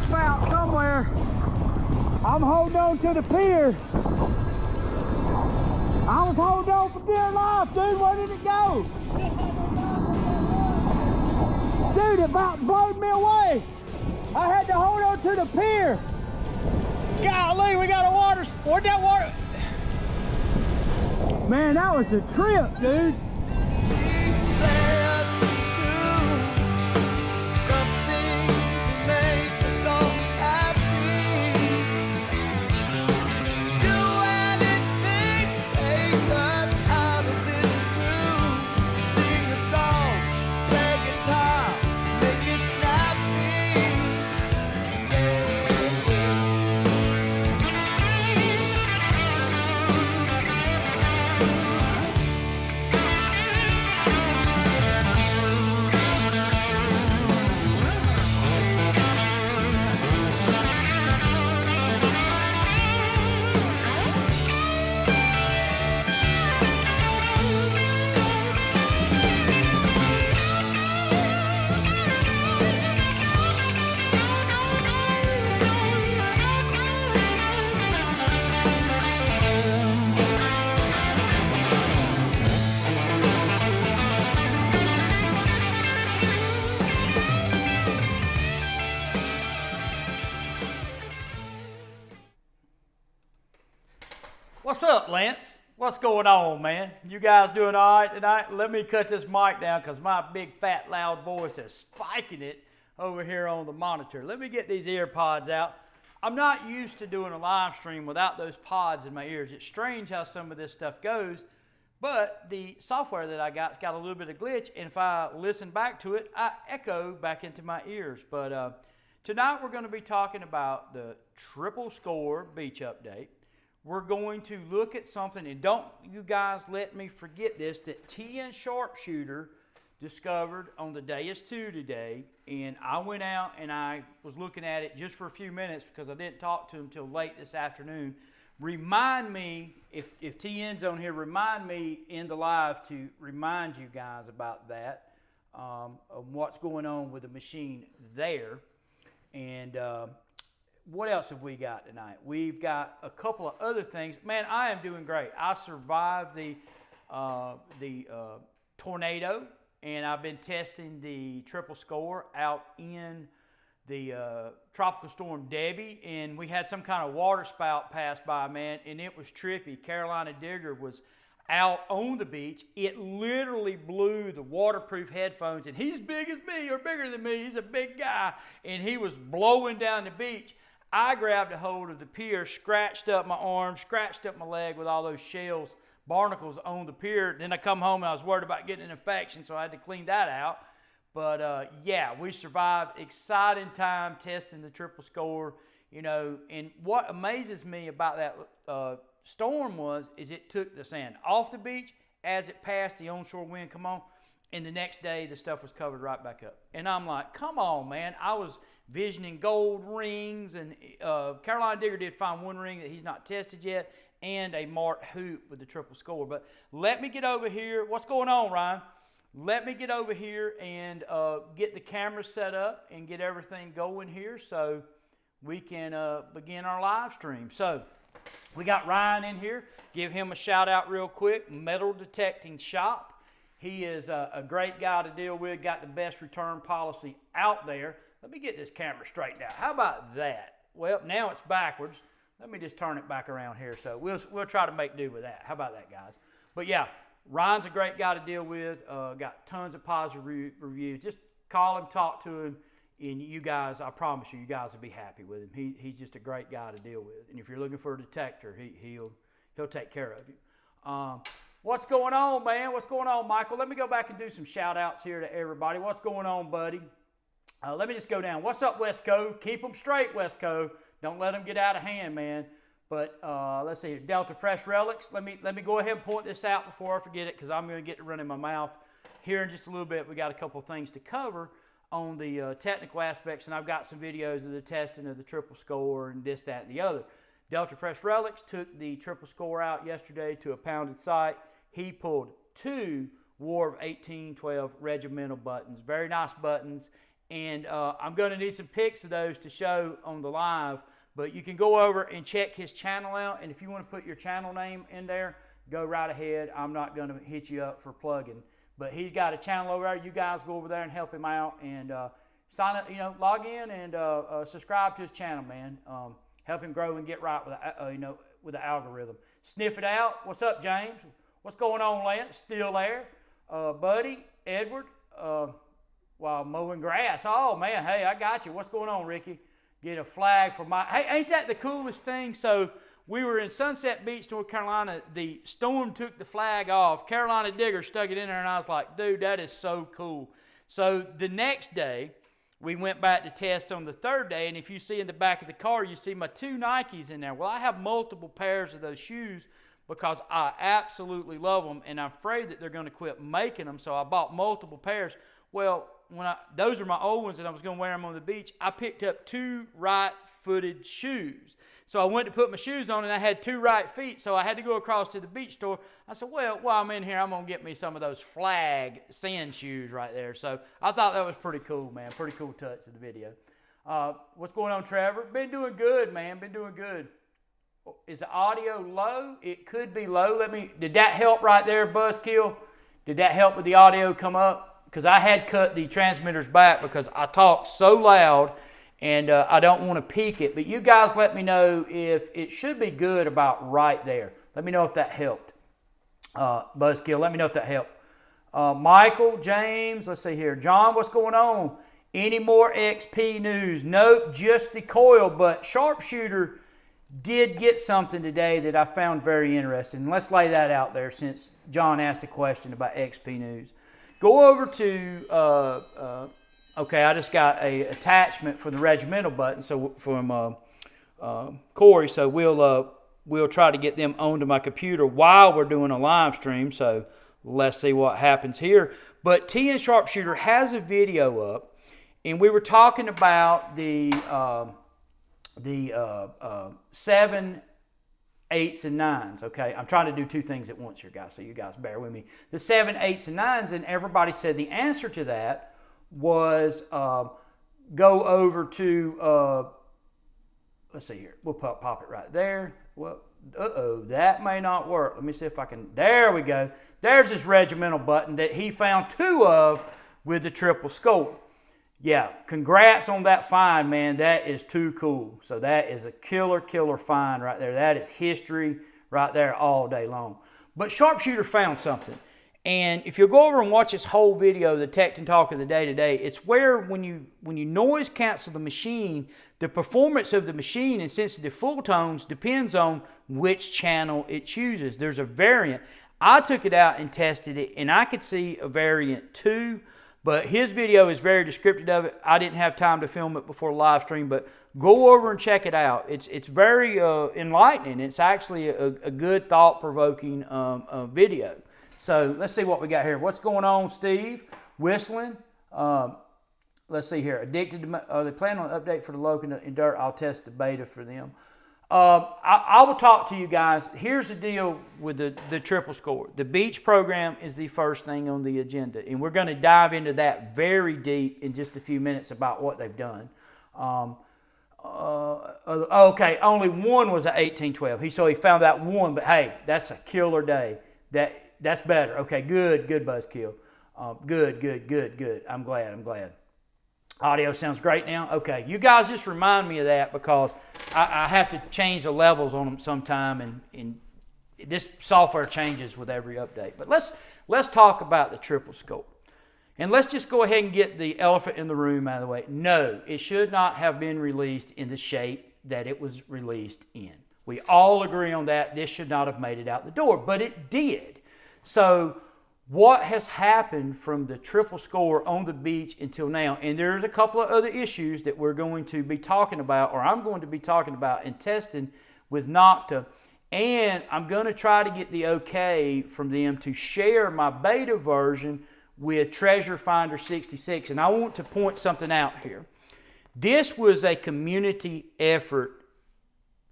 waterspout somewhere. I'm holding on to the pier. I was holding on for dear life, dude. Where did it go? Dude, it about blowed me away. I had to hold on to the pier. Golly, we got a water. Where'd that water? Man, that was a trip, dude. What's up, Lance? What's going on, man? You guys doing all right tonight? Let me cut this mic down because my big, fat, loud voice is spiking it over here on the monitor. Let me get these ear pods out. I'm not used to doing a live stream without those pods in my ears. It's strange how some of this stuff goes, but the software that I got's got a little bit of glitch, and if I listen back to it, I echo back into my ears. But tonight we're going to be talking about the triple score beach update. We're going to look at something, and don't you guys let me forget this, that TN Sharpshooter discovered on the Deus 2 today, and I went out and I was looking at it just for a few minutes because I didn't talk to him until late this afternoon. Remind me, if TN's on here, remind me in the live to remind you guys about that, of what's going on with the machine there. And what else have we got tonight? We've got a couple of other things. Man, I am doing great. I survived the tornado, and I've been testing the triple score out in the Tropical Storm Debbie, and we had some kind of water spout pass by, man, and it was trippy. Carolina Digger was out on the beach. It literally blew the waterproof headphones, and he's big as me, or bigger than me. He's a big guy, and he was blowing down the beach. I grabbed a hold of the pier, scratched up my arm, scratched up my leg with all those shells, barnacles on the pier. Then I come home and I was worried about getting an infection, so I had to clean that out. But yeah, we survived. Exciting time testing the triple score, you know. And what amazes me about that storm is it took the sand off the beach as it passed, the onshore wind come on, and the next day the stuff was covered right back up. And I'm like, come on, man. I was visioning gold rings, and Carolina Digger did find one ring that he's not tested yet, and a Mart hoop with the triple score. But let me get over here. What's going on, Ryan? Let me get over here and get the camera set up and get everything going here so we can begin our live stream. So we got Ryan in here. Give him a shout out real quick. Metal Detecting Shop. He is a great guy to deal with. Got the best return policy out there. Let me get this camera straightened out. How about that? Well, now it's backwards. Let me just turn it back around here. So we'll try to make do with that. How about that, guys? But yeah, Ryan's a great guy to deal with. Got tons of positive reviews. Just call him, talk to him, and you guys, I promise you, you guys will be happy with him. He's just a great guy to deal with. And if you're looking for a detector, he'll take care of you. What's going on, man? What's going on, Michael? Let me go back and do some shout outs here to everybody. What's going on, buddy? Let me just go down. What's up, Westco? Keep them straight, Westco. Don't let them get out of hand, man. But let's see, Delta Fresh Relics. Let me go ahead and point this out before I forget it, because I'm going to get to running my mouth here in just a little bit. We got a couple of things to cover on the technical aspects, and I've got some videos of the testing of the triple score and this, that, and the other. Delta Fresh Relics took the triple score out yesterday to a pounded site. He pulled 2 War of 1812 regimental buttons. Very nice buttons. And I'm going to need some pics of those to show on the live. But you can go over and check his channel out. And if you want to put your channel name in there, go right ahead. I'm not going to hit you up for plugging. But he's got a channel over there. You guys go over there and help him out. And sign up, log in and subscribe to his channel, man. Help him grow and get right with, with the algorithm. Sniff it out. What's up, James? What's going on, Lance? Still there. Buddy, Edward, while mowing grass. Oh, man, hey, I got you. What's going on, Ricky? Get a flag for my... Hey, ain't that the coolest thing? So we were in Sunset Beach, North Carolina. The storm took the flag off. Carolina Digger stuck it in there, and I was like, dude, that is so cool. So the next day, we went back to test on the third day, and if you see in the back of the car, you see my 2 Nikes in there. Well, I have multiple pairs of those shoes because I absolutely love them, and I'm afraid that they're going to quit making them, so I bought multiple pairs. Well, those are my old ones, and I was going to wear them on the beach. I picked up 2 right-footed shoes. So I went to put my shoes on, and I had 2 right feet, so I had to go across to the beach store. I said, well, while I'm in here, I'm going to get me some of those flag sand shoes right there. So I thought that was pretty cool, man. Pretty cool touch of the video. What's going on, Trevor? Been doing good, man. Been doing good. Is the audio low? It could be low. Did that help right there, Buzzkill? Did that help with the audio come up? Because I had cut the transmitters back because I talked so loud and I don't want to peak it. But you guys let me know if it should be good about right there. Let me know if that helped. Buzzkill, let me know if that helped. Michael, James, let's see here. John, what's going on? Any more XP news? Nope, just the coil. But Sharpshooter did get something today that I found very interesting. Let's lay that out there since John asked a question about XP news. Go over to, okay, I just got a attachment for the regimental button from Corey, so we'll try to get them onto my computer while we're doing a live stream, so let's see what happens here. But TN Sharpshooter has a video up, and we were talking about the 7, 8s, and 9s, okay? I'm trying to do 2 things at once here, guys, so you guys bear with me. The 7, 8s, and 9s, and everybody said the answer to that was go over to, let's see here. We'll pop it right there. Well, that may not work. Let me see if I can. There we go. There's this regimental button that he found 2 of with the triple score. Yeah, congrats on that find, man. That is too cool. So that is a killer find right there. That is history right there all day long. But Sharpshooter found something. And if you'll go over and watch this whole video, the Tech and Talk of the Day today, it's where when you noise cancel the machine, the performance of the machine in sensitive full tones depends on which channel it chooses. There's a variant. I took it out and tested it, and I could see a variant 2. But his video is very descriptive of it. I didn't have time to film it before the live stream, but go over and check it out. It's very enlightening. It's actually a good, thought-provoking video. So let's see what we got here. What's going on, Steve? Whistling. Let's see here. Addicted to, they plan on an update for the Logan and Dirt. I'll test the beta for them. I will talk to you guys. Here's the deal with the triple score. The beach program is the first thing on the agenda, and we're going to dive into that very deep in just a few minutes about what they've done. Okay, only one was an 1812. So he found that one, but hey, that's a killer day. That's better. Okay, good Buzzkill. Good. I'm glad. Audio sounds great now. Okay, you guys just remind me of that because I have to change the levels on them sometime, and this software changes with every update. But let's talk about the triple scope. And let's just go ahead and get the elephant in the room out of the way. No, it should not have been released in the shape that it was released in. We all agree on that. This should not have made it out the door, but it did. So what has happened from the triple score on the beach until now? And there's a couple of other issues that we're going to be talking about, or I'm going to be talking about and testing with Nokta. And I'm going to try to get the okay from them to share my beta version with Treasure Finder 66. And I want to point something out here. This was a community effort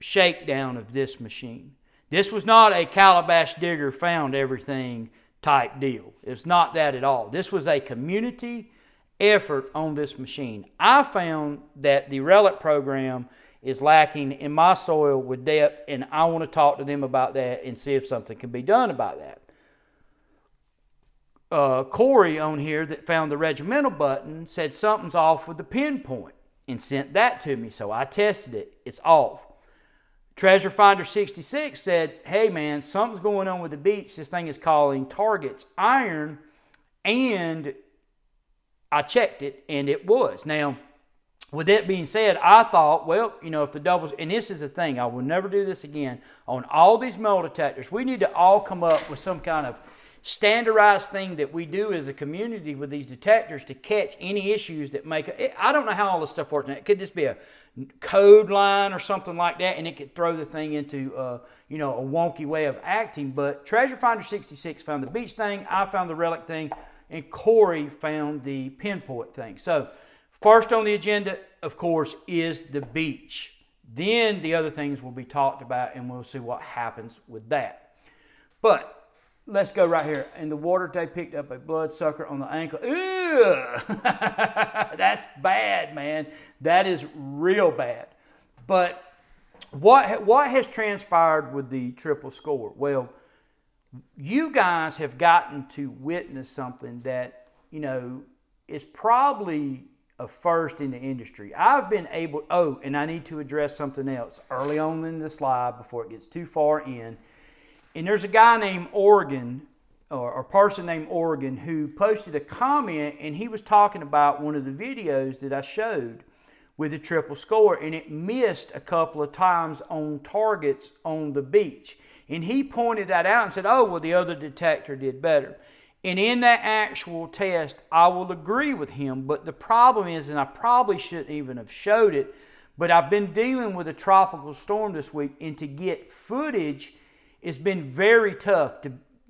shakedown of this machine. This was not a Calabash Digger found everything type deal. It's not that at all. This was a community effort on this machine. I found that the relic program is lacking in my soil with depth, and I want to talk to them about that and see if something can be done about that. Corey on here that found the regimental button said something's off with the pinpoint and sent that to me, so I tested it. It's off. Treasure Finder 66 said, hey man, something's going on with the beach. This thing is calling targets iron, and I checked it and it was. Now, with that being said, I thought, well, you know, if the doubles, and this is the thing, I will never do this again, on all these metal detectors, we need to all come up with some kind of standardized thing that we do as a community with these detectors to catch any issues that make it. I don't know how all this stuff works. It could just be a code line or something like that, and it could throw the thing into you know, a wonky way of acting. But Treasure Finder 66 found the beach thing, I found the relic thing, and Corey found the pinpoint thing. So first on the agenda, of course, is the beach. Then the other things will be talked about, and we'll see what happens with that. But let's go right here. In the water, they picked up a bloodsucker on the ankle. Ew! That's bad, man. That is real bad. But what has transpired with the triple score? Well, you guys have gotten to witness something that, you know, is probably a first in the industry. I've been able, oh, and I need to address something else early on in the slide before it gets too far in. And there's a guy named Oregon, or a person named Oregon, who posted a comment, and he was talking about one of the videos that I showed with the triple score, and it missed a couple of times on targets on the beach. And he pointed that out and said, oh, well, the other detector did better. And in that actual test, I will agree with him, but the problem is, and I probably shouldn't even have showed it, but I've been dealing with a tropical storm this week, and to get footage, it's been very tough.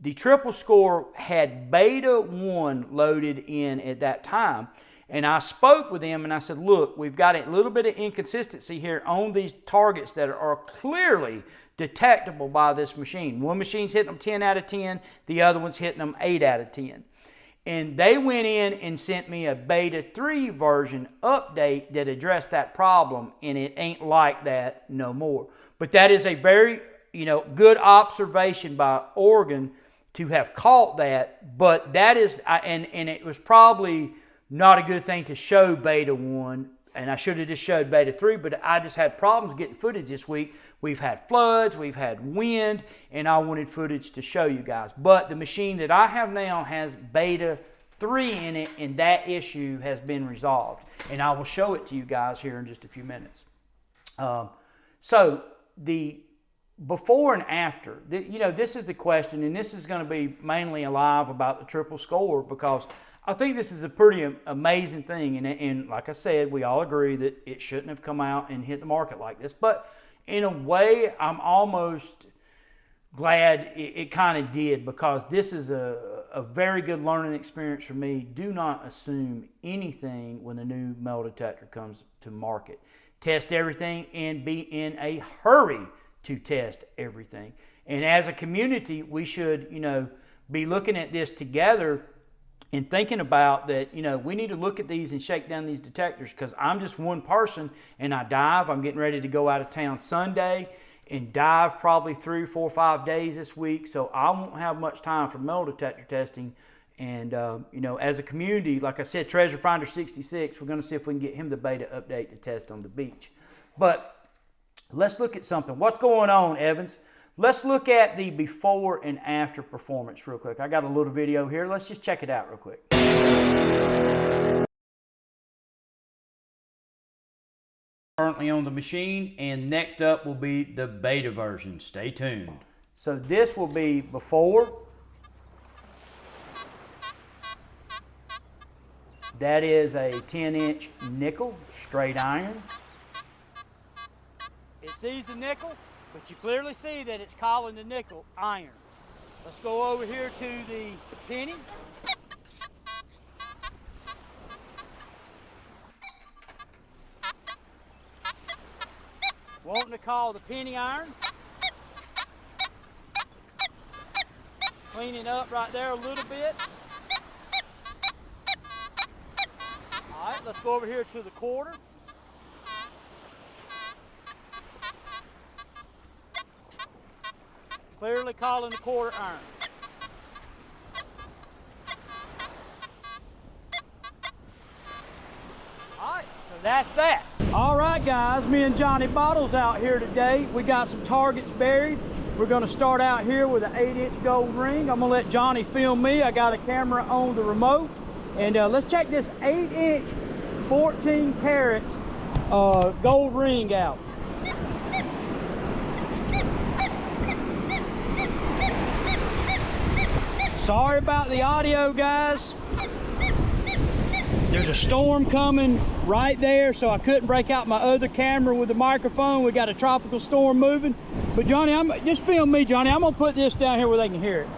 The triple score had beta 1 loaded in at that time. And I spoke with him and I said, look, we've got a little bit of inconsistency here on these targets that are clearly detectable by this machine. One machine's hitting them 10 out of 10. The other one's hitting them 8 out of 10. And they went in and sent me a beta 3 version update that addressed that problem. And it ain't like that no more. But that is a very, you know, good observation by Oregon to have caught that, but that is, and it was probably not a good thing to show beta 1, and I should have just showed beta 3, but I just had problems getting footage this week. We've had floods, we've had wind, and I wanted footage to show you guys. But the machine that I have now has beta 3 in it, and that issue has been resolved. And I will show it to you guys here in just a few minutes. So the before and after, you know, this is the question, and this is going to be mainly live about the triple score, because I think this is a pretty amazing thing. And like I said, we all agree that it shouldn't have come out and hit the market like this. But in a way, I'm almost glad it kind of did, because this is a very good learning experience for me. Do not assume anything when a new metal detector comes to market. Test everything and be in a hurry to test everything. And as a community, we should, you know, be looking at this together and thinking about that, you know, we need to look at these and shake down these detectors, because I'm just one person and I dive. I'm getting ready to go out of town Sunday and dive probably 3, 4, 5 days this week. So I won't have much time for metal detector testing. And, you know, as a community, like I said, Treasure Finder 66, we're going to see if we can get him the beta update to test on the beach. But let's look at something. What's going on, Evans? Let's look at the before and after performance real quick. I got a little video here. Let's just check it out real quick. Currently on the machine, and next up will be the beta version. Stay tuned. So this will be before. That is a 10-inch nickel straight iron. It sees the nickel, but you clearly see that it's calling the nickel iron. Let's go over here to the penny. Wanting to call the penny iron. Cleaning up right there a little bit. All right, let's go over here to the quarter. Clearly calling the quarter iron. All right, so that's that. All right, guys, me and Johnny Bottles out here today. We got some targets buried. We're gonna start out here with an 8-inch gold ring. I'm gonna let Johnny film me. I got a camera on the remote. And let's check this 8-inch, 14 karat gold ring out. Sorry about the audio, guys. There's a storm coming right there, so I couldn't break out my other camera with the microphone. We got a tropical storm moving. But Johnny, just film me, Johnny. I'm gonna put this down here where they can hear it.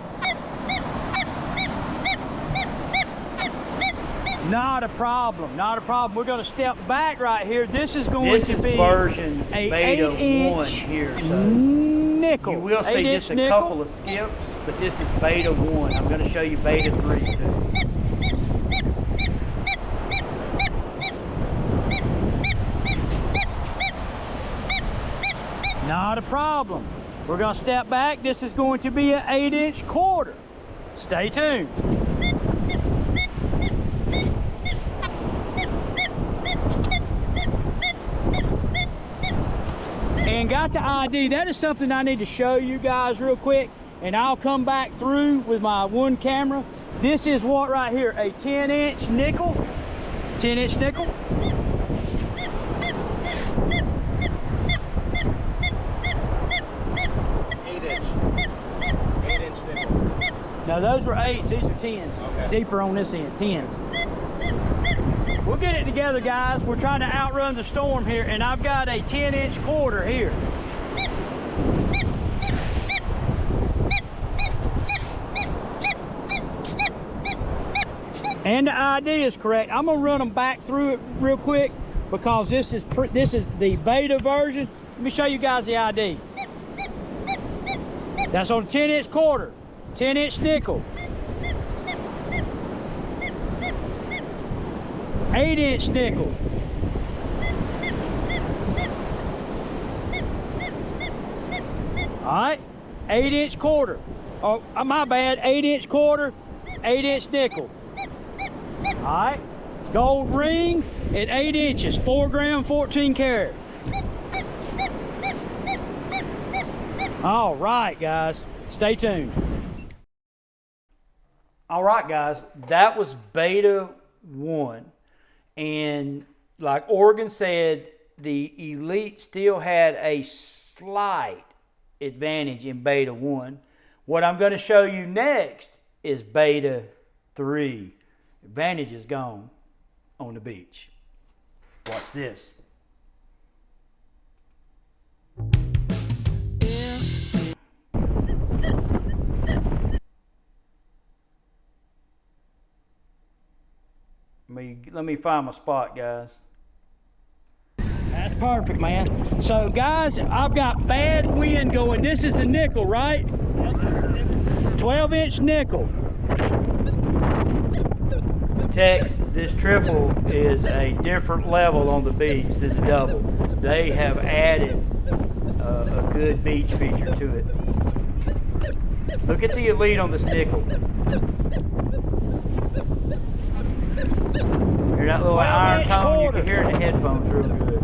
Not a problem, not a problem. We're gonna step back right here. This is going to be version a beta 1 here, so nickel. you will see just a couple of skips, but this is beta 1. I'm gonna show you beta 3 too. Not a problem. We're gonna step back. This is going to be an 8-inch quarter. Stay tuned. And got the ID. That is something I need to show you guys real quick, and I'll come back through with my one camera. This is what right here, a 10-inch nickel. 10-inch nickel. No, those were 8s, these are 10s. Okay. Deeper on this end, 10s. We'll get it together, guys. We're trying to outrun the storm here, and I've got a 10-inch quarter here. And the ID is correct. I'm gonna run them back through it real quick because this is the beta version. Let me show you guys the ID. That's on a 10-inch quarter. 10-inch nickel, 8-inch nickel, all right, 8-inch quarter, oh my bad, 8-inch quarter, 8-inch nickel, all right, gold ring at 8 inches, 4 gram, 14 karat. All right, guys, stay tuned. All right, guys, that was beta 1. And like Oregon said, the Elite still had a slight advantage in beta 1. What I'm going to show you next is beta 3. Advantage is gone on the beach. Watch this. Let me find my spot, guys. That's perfect, man. So, guys, I've got bad wind going. This is the nickel, right? 12-inch nickel. Tex, this triple is a different level on the beach than the double. They have added a good beach feature to it. Look at the Elite on this nickel. Hear that little iron tone? You can hear it in the headphones real good.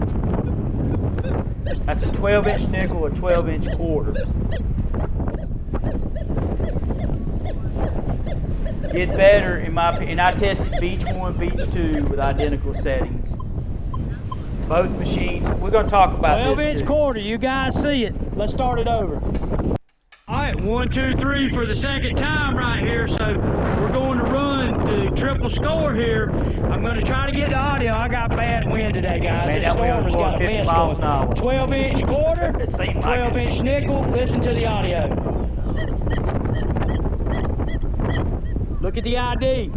That's a 12-inch nickel, a 12-inch quarter. Did better in my opinion. I tested beach 1, beach 2 with identical settings. Both machines. We're going to talk about this 12-inch quarter. You guys see it. Let's start it over. All right, 1, 2, 3 for the second time right here. So we're going to run the triple score here. I'm going to try to get the audio. I got bad wind today, guys. Man, that wind was going 50 miles an hour. 12-inch quarter, 12-inch nickel. Listen to the audio. Look at the ID.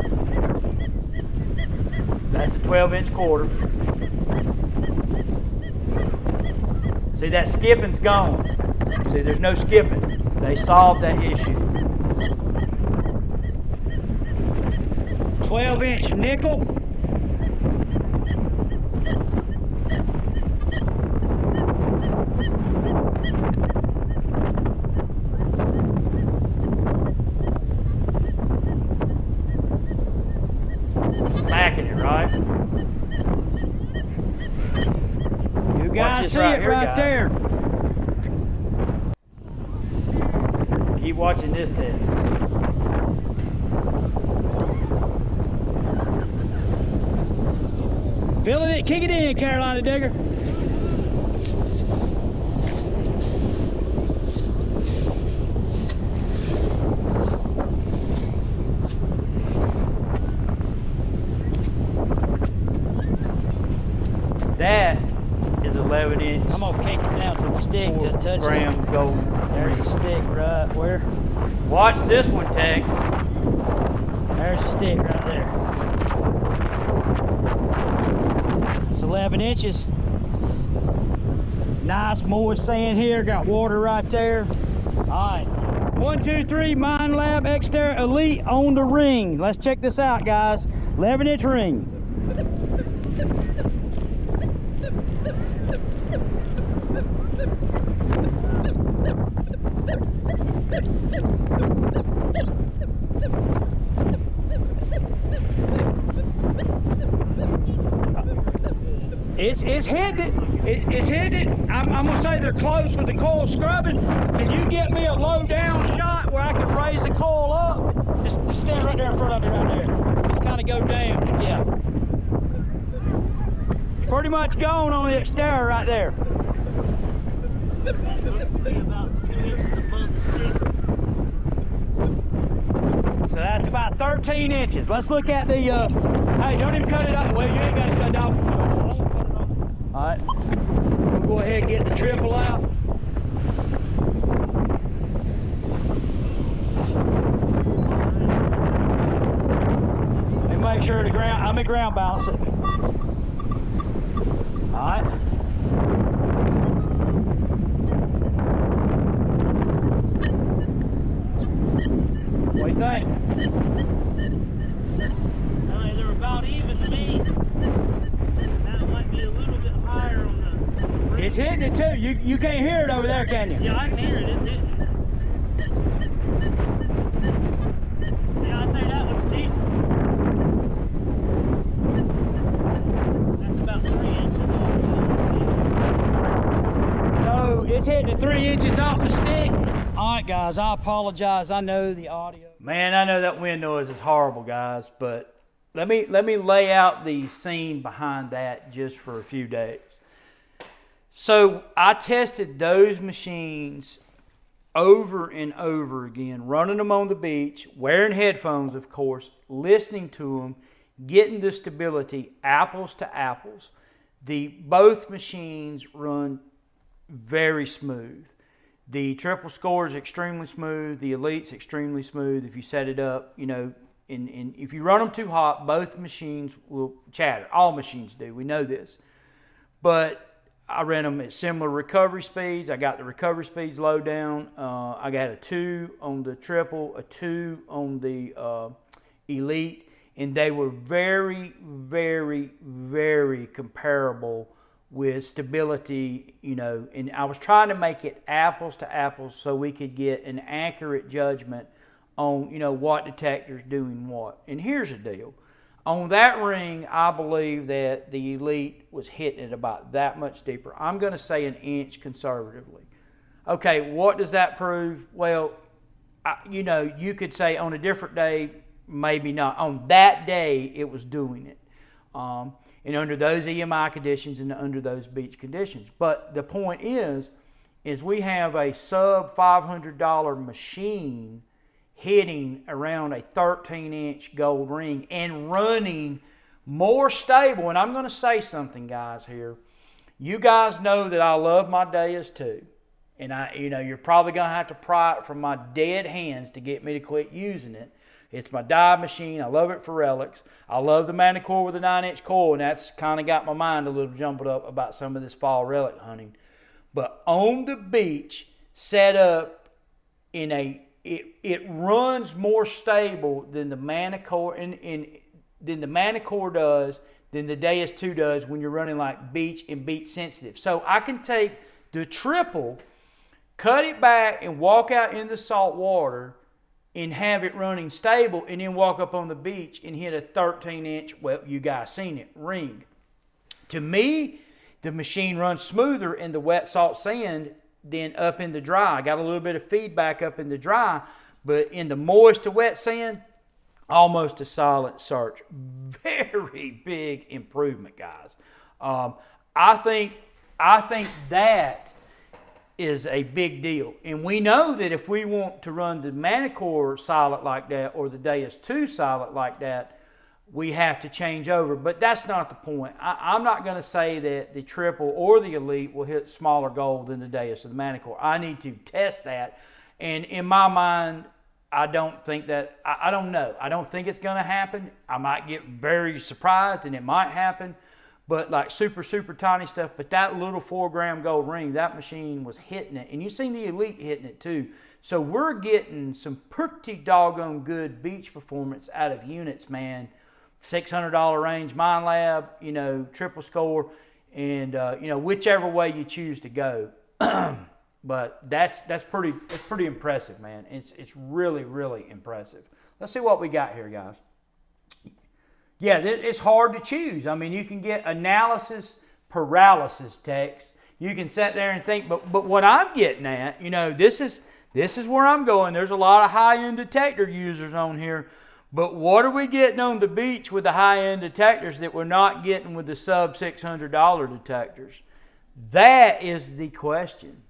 That's a 12-inch quarter. See, that skipping's gone. See, there's no skipping. They solved that issue. 12-inch nickel. Smacking it, right? You guys see right it here, right guys. there. Keep watching this test. Feeling it, kick it in, Carolina Digger. That is 11 inch. I'm gonna kick it down to the stick to touch 4-gram it. gold There's ring. a stick right where? Watch this one, Tex. There's a stick right there. It's 11 inches. Nice moist sand here. Got water right there. All right. 1, 2, 3, Minelab Xterra Elite on the ring. Let's check this out, guys. 11-inch ring. It's hitting it. It's hitting it. I'm gonna say they're close with the coil scrubbing. Can you get me a low down shot where I can raise the coil up? Just stand right there in front of it right there. Just kind of go down. Yeah. It's pretty much gone on the Xterra right there. So that's about 13 inches. Let's look at the, hey, don't even cut it off. Well, you ain't got to cut it off. All right, we'll go ahead and get the triple out. And make sure the ground, I'm at ground balance it. All right. What do you think? They're about even to me. That might be a little bit higher on the ring. It's hitting it too. You can't hear it over there, can you? Yeah, I can hear it. It's hitting it. Yeah, I'd say that one's deep. That's about 3 inches off. So it's hitting it 3 inches off the stick. All right, guys, I apologize. I know the audio. Man, I know that wind noise is horrible, guys, but let me lay out the scene behind that just for a few days. So I tested those machines over and over again, running them on the beach, wearing headphones, of course, listening to them, getting the stability apples to apples. Both machines run very smooth. The triple score is extremely smooth. The Elite's extremely smooth. If you set it up, you know, if you run them too hot, both machines will chatter. All machines do. We know this. But I ran them at similar recovery speeds. I got the recovery speeds low down. I got a 2 on the triple, a 2 on the Elite, and they were very, very, very comparable with stability, you know, and I was trying to make it apples to apples so we could get an accurate judgment on, you know, what detector's doing what. And here's the deal. On that ring, I believe that the Elite was hitting it about that much deeper. I'm going to say an inch conservatively. Okay, what does that prove? Well, you know, you could say on a different day, maybe not. On that day, it was doing it. And under those EMI conditions and under those beach conditions. But the point is we have a sub $500 machine hitting around a 13-inch gold ring and running more stable. And I'm going to say something, guys, here. You guys know that I love my Deus too. And you know, you're probably going to have to pry it from my dead hands to get me to quit using it. It's my dive machine. I love it for relics. I love the Manticore with a 9-inch coil, and that's kind of got my mind a little jumbled up about some of this fall relic hunting. But on the beach, set up in it runs more stable than the Manticore than the Manticore does, than the Deus 2 does when you're running like beach and beach sensitive. So I can take the triple cut it back and walk out in the salt water and have it running stable, and then walk up on the beach and hit a 13-inch, well, you guys seen it, ring. To me, the machine runs smoother in the wet salt sand than up in the dry. I got a little bit of feedback up in the dry, but in the moist to wet sand, almost a silent search. Very big improvement, guys. I think that is a big deal. And we know that if we want to run the Manticore silent like that, or the Deus 2 silent like that, we have to change over. But that's not the point. I'm not going to say that the Triple or the Elite will hit smaller gold than the Deus or the Manticore. I need to test that. And in my mind, I don't think that, I don't know. I don't think it's going to happen. I might get very surprised, and it might happen. But like super, super tiny stuff. But that little 4-gram gold ring, that machine was hitting it. And you've seen the Elite hitting it too. So we're getting some pretty doggone good beach performance out of units, man. $600 range Minelab, you know, triple score, and you know, whichever way you choose to go. But that's pretty impressive, man. It's really, really impressive. Let's see what we got here, guys. Yeah, it's hard to choose. I mean, you can get analysis paralysis text. You can sit there and think, but what I'm getting at, you know, this is where I'm going. There's a lot of high-end detector users on here, but what are we getting on the beach with the high-end detectors that we're not getting with the sub-$600 detectors? That is the question.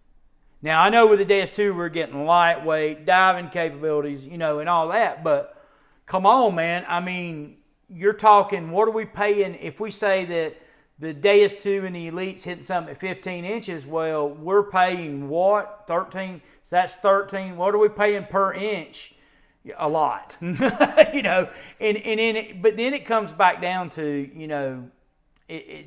Now, I know with the Deus 2 we're getting lightweight, diving capabilities, you know, and all that, but come on, man. I mean, you're talking, what are we paying if we say that the Deus 2 and the Elite's hitting something at 15 inches? Well, we're paying what? 13? So that's 13. What are we paying per inch? A lot. You know, but then it comes back down to, you know,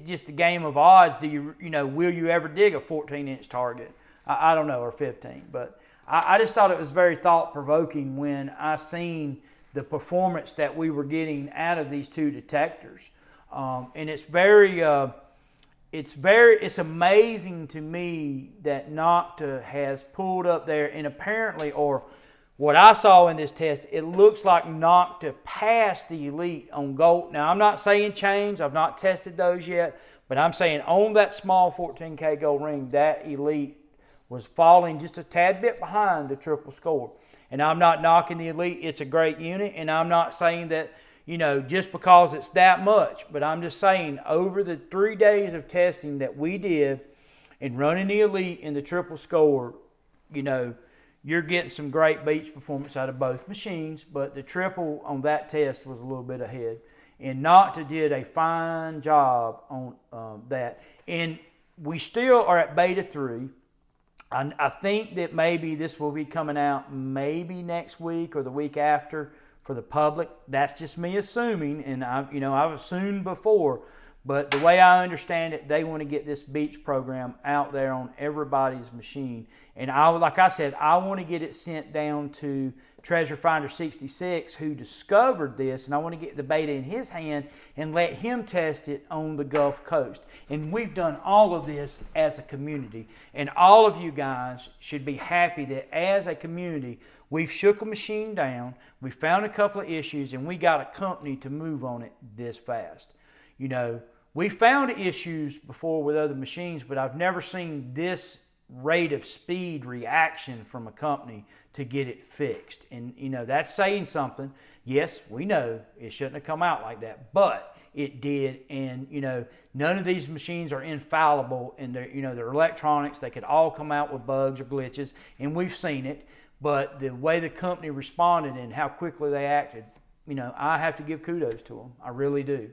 just a game of odds. You know, will you ever dig a 14-inch target? I don't know, or 15. But I just thought it was very thought-provoking when I seen the performance that we were getting out of these two detectors. And it's amazing to me that Nokta has pulled up there, and apparently, or what I saw in this test, it looks like Nokta passed the Elite on gold. Now, I'm not saying chains. I've not tested those yet, but I'm saying on that small 14K gold ring, that Elite was falling just a tad bit behind the triple score. And I'm not knocking the Elite. It's a great unit, and I'm not saying that, you know, just because it's that much. But I'm just saying, over the 3 days of testing that we did and running the Elite and the triple score, you know, you're getting some great beach performance out of both machines. But the triple on that test was a little bit ahead. And Nokta did a fine job on that. And we still are at beta 3. I think that maybe this will be coming out maybe next week or the week after for the public. That's just me assuming, and I've assumed before, but the way I understand it, they want to get this beach program out there on everybody's machine. And like I said, I want to get it sent down to Treasure Finder 66, who discovered this, and I want to get the beta in his hand and let him test it on the Gulf Coast. And we've done all of this as a community, and all of you guys should be happy that as a community, we've shook a machine down, we found a couple of issues, and we got a company to move on it this fast. You know, we found issues before with other machines, but I've never seen this rate of speed reaction from a company to get it fixed. And, you know, that's saying something. Yes, we know it shouldn't have come out like that, but it did. And, you know, none of these machines are infallible, and they're, you know, they're electronics. They could all come out with bugs or glitches, and we've seen it. But the way the company responded and how quickly they acted, you know, I have to give kudos to them. I really do.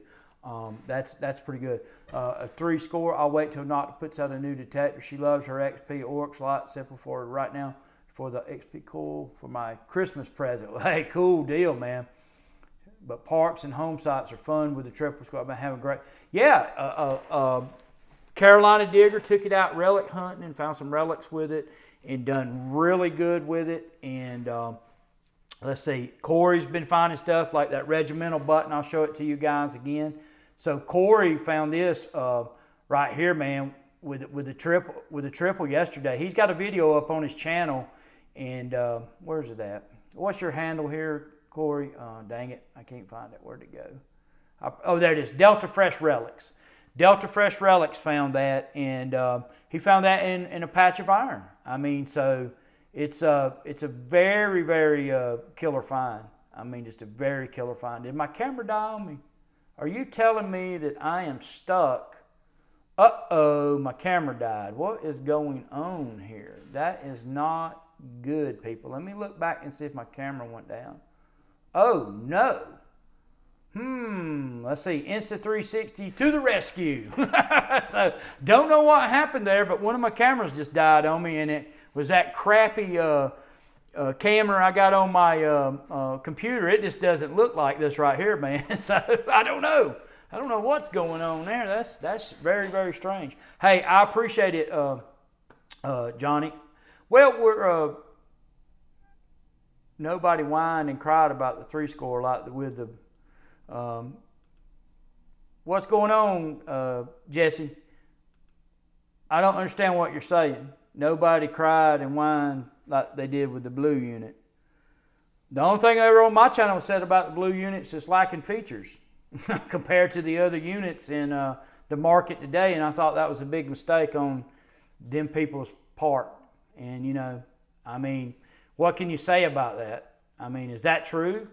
That's pretty good. A 3 score. I'll wait till Nokta puts out a new detector. She loves her XP Oryx light. Simple for her right now for the XP coil for my Christmas present. Hey, cool deal, man. But parks and home sites are fun with the triple score. I've been having great. Yeah, Carolina Digger took it out relic hunting and found some relics with it and done really good with it. And let's see, Corey's been finding stuff like that regimental button. I'll show it to you guys again. So Corey found this right here, man. with the triple yesterday. He's got a video up on his channel, and where's it at? What's your handle here, Corey? Dang it, I can't find it. Where'd it go? Oh, there it is. Delta Fresh Relics. Delta Fresh Relics found that, and he found that in a patch of iron. I mean, so it's a very, very killer find. I mean, just a very killer find. Did my camera die on me? Are you telling me that I am stuck? Uh-oh, my camera died. What is going on here? That is not good, people. Let me look back and see if my camera went down. Oh, no. Let's see. Insta360 to the rescue. So, don't know what happened there, but one of my cameras just died on me, and it was that crappy camera I got on my computer. It just doesn't look like this right here, man. So, I don't know. I don't know what's going on there. That's very, very strange. Hey, I appreciate it, Johnny. Well, we're nobody whined and cried about the 3 score like with the what's going on, Jesse? I don't understand what you're saying. Nobody cried and whined like they did with the blue unit. The only thing ever on my channel said about the blue units is lacking features compared to the other units in the market today, and I thought that was a big mistake on them people's part. And, you know, I mean, what can you say about that? I mean, is that true?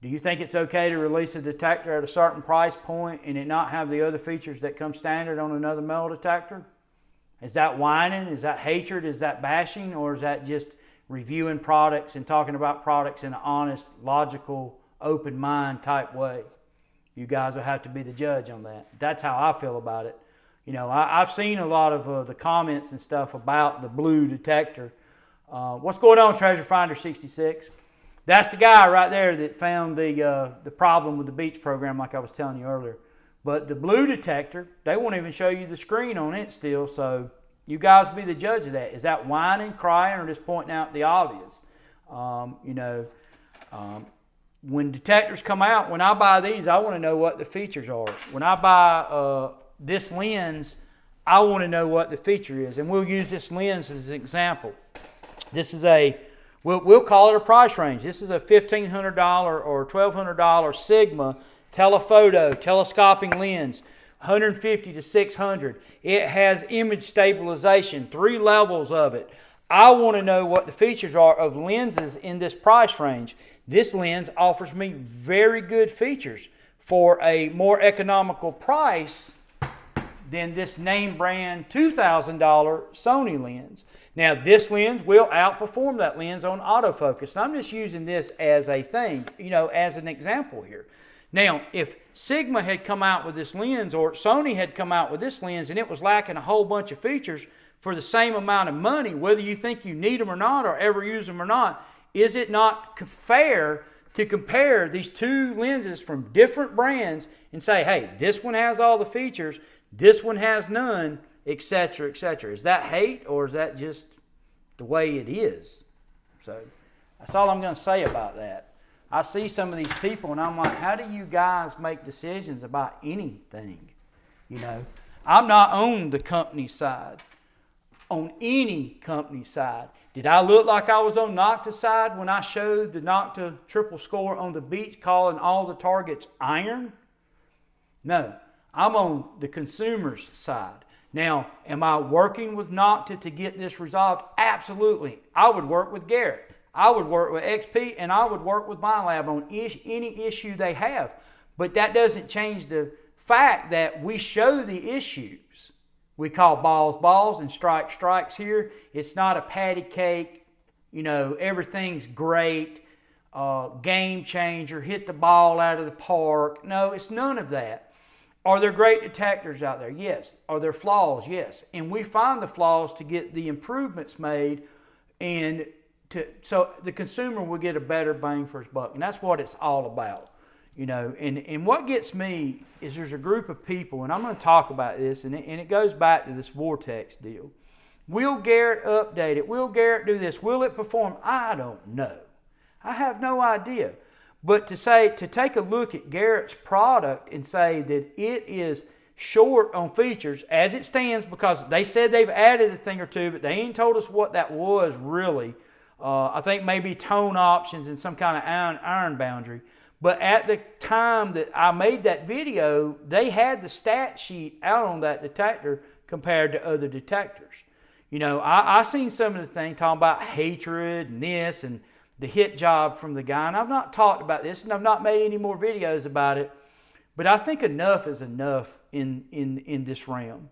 Do you think it's okay to release a detector at a certain price point and it not have the other features that come standard on another metal detector? Is that whining? Is that hatred? Is that bashing? Or is that just reviewing products and talking about products in an honest, logical, open mind type way? You guys will have to be the judge on that. That's how I feel about it. You know, I've seen a lot of the comments and stuff about the blue detector. What's going on, Treasure Finder 66? That's the guy right there that found the problem with the Beats program, like I was telling you earlier. But the blue detector, they won't even show you the screen on it still, so you guys be the judge of that. Is that whining, crying, or just pointing out the obvious? When detectors come out, when I buy these, I want to know what the features are. When I buy this lens, I want to know what the feature is. And we'll use this lens as an example. This is we'll call it a price range. This is a $1,500 or $1,200 Sigma telephoto, telescoping lens, 150 to 600. It has image stabilization, 3 levels of it. I want to know what the features are of lenses in this price range. This lens offers me very good features for a more economical price than this name brand $2,000 Sony lens. Now, this lens will outperform that lens on autofocus. And I'm just using this as a thing, you know, as an example here. Now, if Sigma had come out with this lens or Sony had come out with this lens and it was lacking a whole bunch of features for the same amount of money, whether you think you need them or not or ever use them or not, is it not fair to compare these 2 lenses from different brands and say, hey, this one has all the features, this one has none, etc., etc.? Is that hate or is that just the way it is? So that's all I'm going to say about that. I see some of these people and I'm like, how do you guys make decisions about anything? You know, I'm not on the company side, on any company side. Did I look like I was on Nokta's side when I showed the Nokta triple score on the beach calling all the targets iron? No, I'm on the consumer's side. Now, am I working with Nokta to get this resolved? Absolutely. I would work with Garrett. I would work with XP, and I would work with Minelab on any issue they have. But that doesn't change the fact that we show the issues. We call balls balls and strikes here. It's not a patty cake, you know, everything's great, game changer, hit the ball out of the park. No, it's none of that. Are there great detectors out there? Yes. Are there flaws? Yes. And we find the flaws to get the improvements made, and so the consumer will get a better bang for his buck. And that's what it's all about. You know, and what gets me is there's a group of people, and I'm going to talk about this, and it goes back to this Vortex deal. Will Garrett update it? Will Garrett do this? Will it perform? I don't know. I have no idea. But to take a look at Garrett's product and say that it is short on features as it stands, because they said they've added a thing or two, but they ain't told us what that was really. I think maybe tone options and some kind of iron boundary. But at the time that I made that video, they had the stat sheet out on that detector compared to other detectors. You know, I seen some of the things talking about hatred and this and the hit job from the guy, and I've not talked about this, and I've not made any more videos about it, but I think enough is enough in this realm.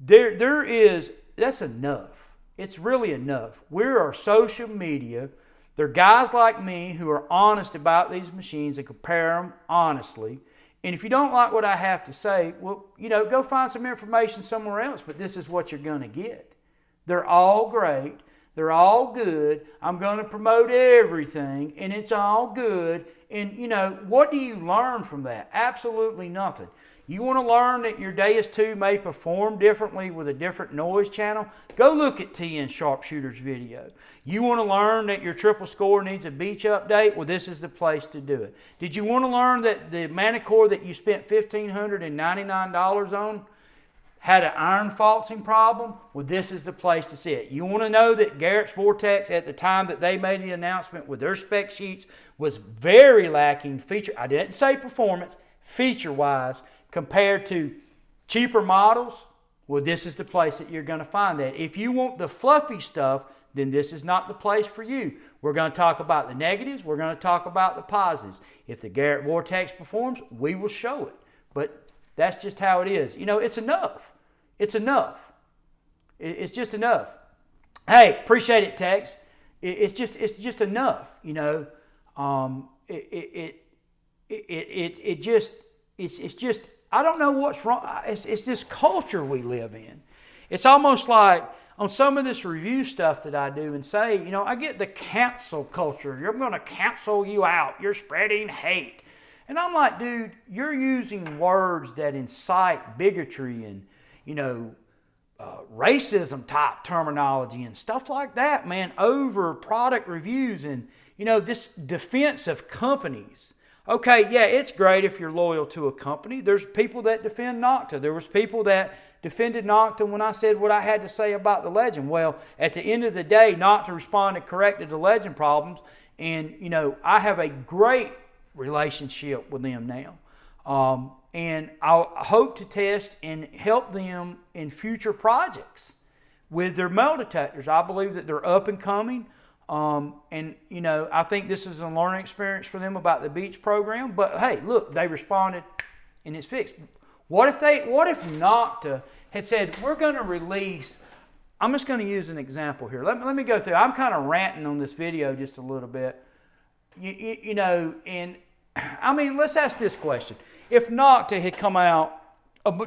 That's enough. It's really enough. We are social media. There are guys like me who are honest about these machines and compare them honestly. And if you don't like what I have to say, well, you know, go find some information somewhere else, but this is what you're going to get. They're all great. They're all good. I'm going to promote everything, and it's all good. And, you know, what do you learn from that? Absolutely nothing. You want to learn that your Deus 2 may perform differently with a different noise channel? Go look at TN Sharpshooter's video. You want to learn that your triple score needs a beach update? Well, this is the place to do it. Did you want to learn that the Manticore that you spent $1,599 on had an iron faulting problem? Well, this is the place to see it. You want to know that Garrett's Vortex at the time that they made the announcement with their spec sheets was very lacking feature. I didn't say performance, feature-wise, compared to cheaper models. Well, this is the place that you're going to find that. If you want the fluffy stuff, then this is not the place for you. We're going to talk about the negatives. We're going to talk about the positives. If the Garrett Vortex performs, we will show it. But that's just how it is. You know, it's enough. It's enough. It's just enough. Hey, appreciate it, Tex. It's just enough. You know, it's just. I don't know what's wrong. It's this culture we live in. It's almost like on some of this review stuff that I do and say, you know, I get the cancel culture. You're going to cancel you out. You're spreading hate. And I'm like, dude, you're using words that incite bigotry and, you know, racism type terminology and stuff like that, man, over product reviews and, you know, this defense of companies. Okay, yeah, it's great if you're loyal to a company. There's people that defend Nokta. There was people that defended Nokta when I said what I had to say about the Legend. Well, at the end of the day, Nokta responded, corrected the Legend problems, and, you know, I have a great relationship with them now. And I hope to test and help them in future projects with their metal detectors. I believe that they're up and coming. And, you know, I think this is a learning experience for them about the beach program. But, hey, look, they responded and it's fixed. What if Nokta had said, we're going to release, I'm just going to use an example here. Let me go through. I'm kind of ranting on this video just a little bit. You know, and, I mean, let's ask this question. If Nokta had come out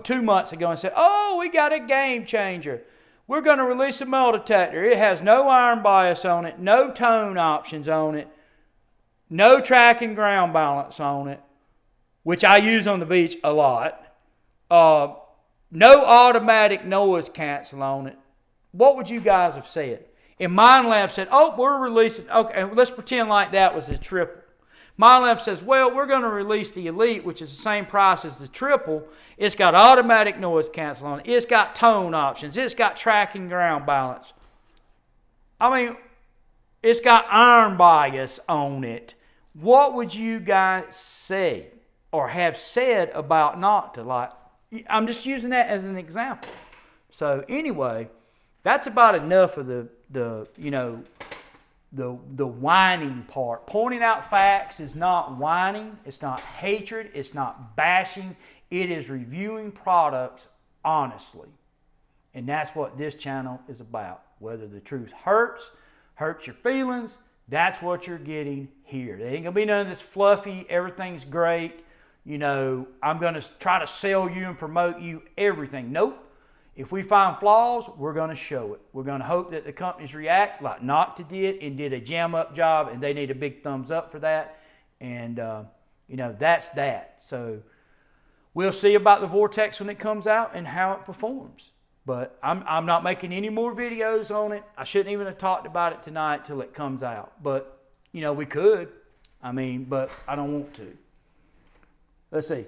2 months ago and said, oh, we got a game changer. We're going to release a metal detector. It has no iron bias on it, no tone options on it, no track and ground balance on it, which I use on the beach a lot. No automatic noise cancel on it. What would you guys have said? And Minelab said, oh, we're releasing, okay, let's pretend like that was the triple. Minelab says, well, we're going to release the Elite, which is the same price as the triple. It's got automatic noise cancel on it. It's got tone options. It's got track and ground balance. I mean, it's got iron bias on it. What would you guys say or have said about Nokta? Like, I'm just using that as an example. So anyway, that's about enough of the you know, the whining part. Pointing out facts is not whining. It's not hatred. It's not bashing. It is reviewing products honestly. And that's what this channel is about. Whether the truth hurts your feelings, that's what you're getting here. There ain't going to be none of this fluffy, everything's great. You know, I'm going to try to sell you and promote you everything. Nope. If we find flaws, we're going to show it. We're going to hope that the companies react like Nokta did and did a jam-up job, and they need a big thumbs up for that. And, you know, that's that. So we'll see about the Vortex when it comes out and how it performs. But I'm not making any more videos on it. I shouldn't even have talked about it tonight till it comes out. But, you know, we could. I mean, but I don't want to. Let's see.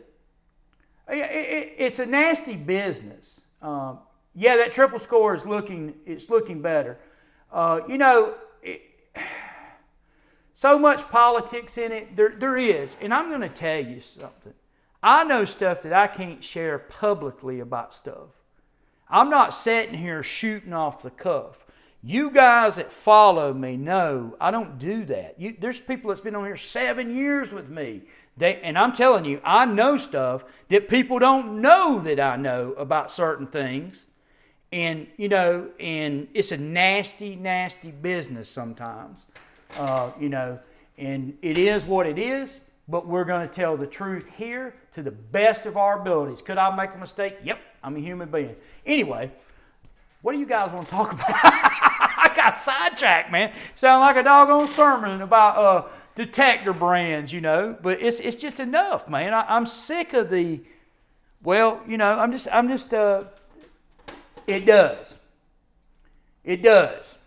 It's a nasty business. Yeah, that triple score is looking better. You know, so much politics in it. There is, and I'm going to tell you something. I know stuff that I can't share publicly about stuff. I'm not sitting here shooting off the cuff. You guys that follow me know I don't do that. There's people that's been on here 7 years with me. And I'm telling you, I know stuff that people don't know that I know about certain things. And, you know, and it's a nasty, nasty business sometimes. You know, and it is what it is. But we're going to tell the truth here to the best of our abilities. Could I make a mistake? Yep, I'm a human being. Anyway, what do you guys want to talk about? I got sidetracked, man. Sound like a doggone sermon about Detector brands, you know. But it's just enough, man. I'm sick of the, well, you know, I'm just it does. It does.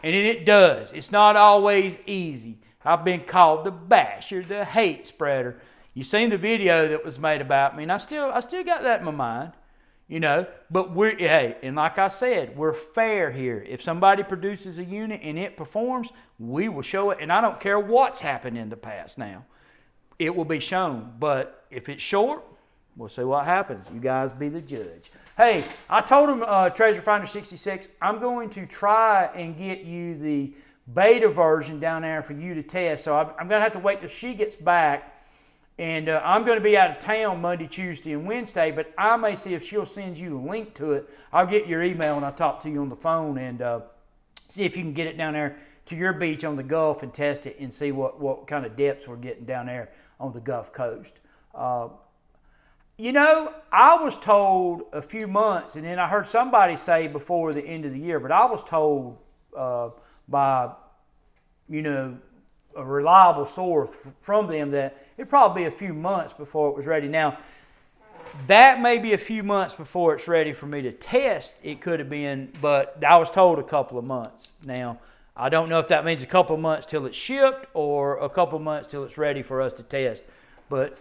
And it does. It's not always easy. I've been called the basher, the hate spreader. You seen the video that was made about me, and I still got that in my mind, you know. But hey, and like I said, we're fair here. If somebody produces a unit and it performs, we will show it. And I don't care what's happened in the past now. It will be shown. But if it's short, we'll see what happens. You guys be the judge. Hey, I told him, Treasure Finder 66, I'm going to try and get you the beta version down there for you to test. So I'm going to have to wait till she gets back. And I'm going to be out of town Monday, Tuesday, and Wednesday. But I may see if she'll send you the link to it. I'll get your email and I'll talk to you on the phone and see if you can get it down there to your beach on the Gulf and test it and see what kind of depths we're getting down there on the Gulf Coast. You know, I was told a few months, and then I heard somebody say before the end of the year, but I was told by, you know, a reliable source from them that it'd probably be a few months before it was ready. Now, that may be a few months before it's ready for me to test. It could have been, but I was told a couple of months. Now, I don't know if that means a couple of months till it's shipped or a couple of months till it's ready for us to test. But,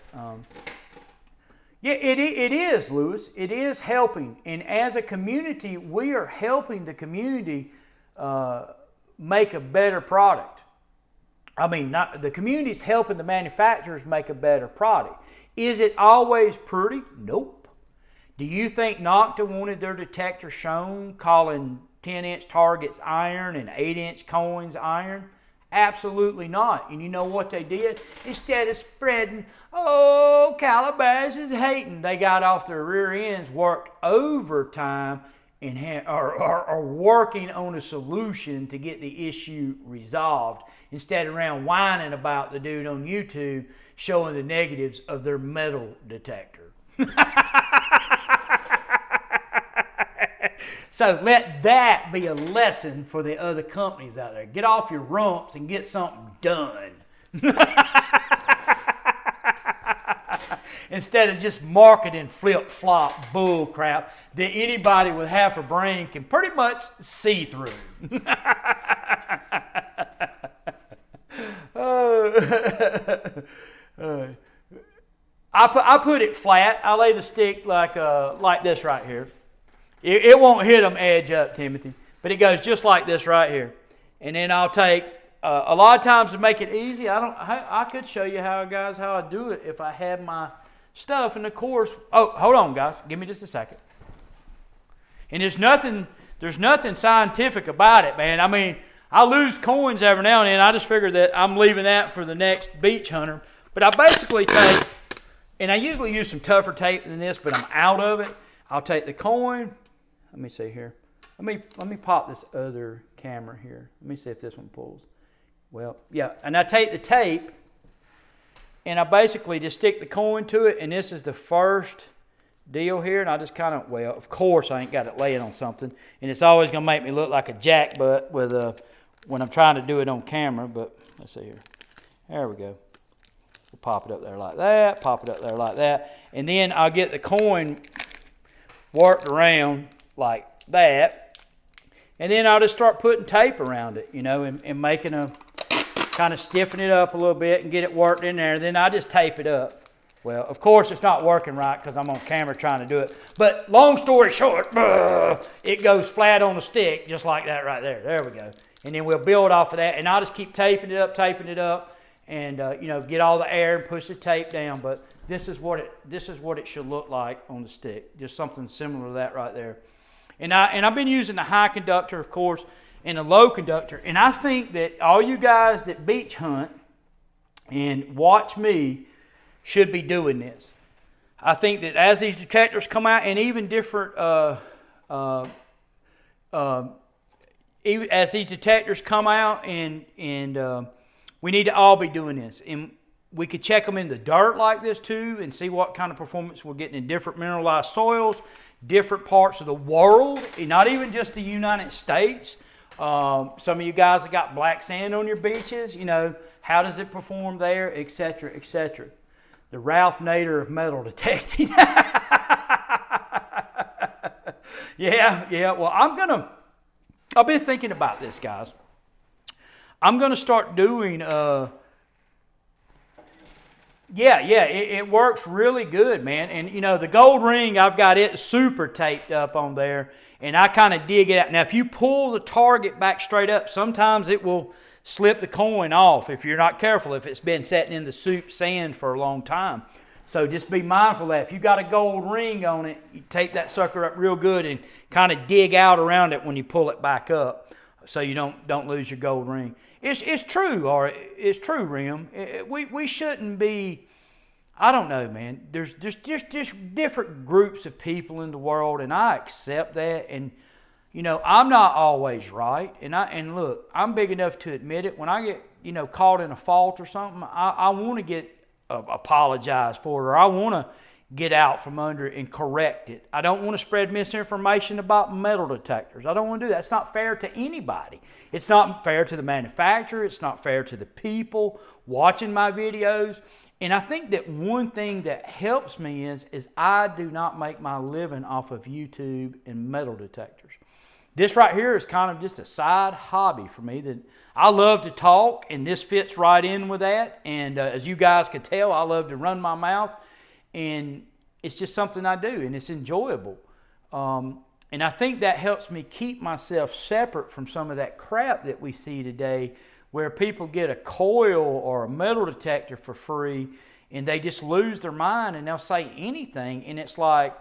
yeah, it is, Lewis. It is helping. And as a community, we are helping the community make a better product. I mean, the community's helping the manufacturers make a better product. Is it always pretty? Nope. Do you think Nokta wanted their detector shown calling 10-inch targets iron and 8-inch coins iron? Absolutely not. And you know what they did? Instead of spreading, oh, Calabash is hating, they got off their rear ends, worked overtime, and are working on a solution to get the issue resolved instead of around whining about the dude on YouTube showing the negatives of their metal detector. So let that be a lesson for the other companies out there. Get off your rumps and get something done. Instead of just marketing flip-flop bull crap that anybody with half a brain can pretty much see through. I put it flat. I lay the stick like this right here. It won't hit them edge up, Timothy, but it goes just like this right here. And then I'll take, a lot of times to make it easy, I could show you how I do it if I had my stuff in the course. Oh, hold on, guys. Give me just a second. And there's nothing scientific about it, man. I mean, I lose coins every now and then. I just figure that I'm leaving that for the next beach hunter. But I basically take, and I usually use some tougher tape than this, but I'm out of it. I'll take the coin. Let me see here. Let me pop this other camera here. Let me see if this one pulls. Well, yeah. And I take the tape, and I basically just stick the coin to it, and this is the first deal here, and I just kind of, well, of course I ain't got it laying on something, and it's always going to make me look like a jackbutt with when I'm trying to do it on camera, but let's see here. There we go. We'll pop it up there like that, pop it up there like that, and then I'll get the coin worked around like that, and then I'll just start putting tape around it, you know, and making a, kind of stiffen it up a little bit and get it worked in there, and then I just tape it up. Well, of course, it's not working right because I'm on camera trying to do it. But long story short, it goes flat on the stick just like that right there. There we go. And then we'll build off of that. And I'll just keep taping it up, and you know, get all the air and push the tape down. But this is what it should look like on the stick. Just something similar to that right there. And I've been using the high conductor, of course, and the low conductor. And I think that all you guys that beach hunt and watch me should be doing this. I think that as these detectors come out, and even different, even as these detectors come out, and we need to all be doing this. And we could check them in the dirt like this too, and see what kind of performance we're getting in different mineralized soils, different parts of the world, and not even just the United States. Some of you guys have got black sand on your beaches, you know, how does it perform there, etc., etc. The Ralph Nader of metal detecting. Yeah, well, I've been thinking about this, guys. I'm gonna start doing, it works really good, man. And you know, the gold ring, I've got it super taped up on there, and I kind of dig it out. Now, if you pull the target back straight up, sometimes it will slip the coin off if you're not careful, if it's been sitting in the soup sand for a long time. So just be mindful of that. If you got a gold ring on it, you tape that sucker up real good and kind of dig out around it when you pull it back up, so you don't lose your gold ring. It's true, or it's true, Rim. We shouldn't be. I don't know, man. There's just different groups of people in the world, and I accept that. And you know, I'm not always right, and look, I'm big enough to admit it. When I get, you know, caught in a fault or something, I want to get apologize for it, or I want to get out from under it and correct it. I don't want to spread misinformation about metal detectors. I don't want to do that. It's not fair to anybody. It's not fair to the manufacturer. It's not fair to the people watching my videos. And I think that one thing that helps me is I do not make my living off of YouTube and metal detectors. This right here is kind of just a side hobby for me that I love to talk, and this fits right in with that. And as you guys can tell, I love to run my mouth, and it's just something I do, and it's enjoyable. And I think that helps me keep myself separate from some of that crap that we see today, where people get a coil or a metal detector for free, and they just lose their mind, and they'll say anything, and it's like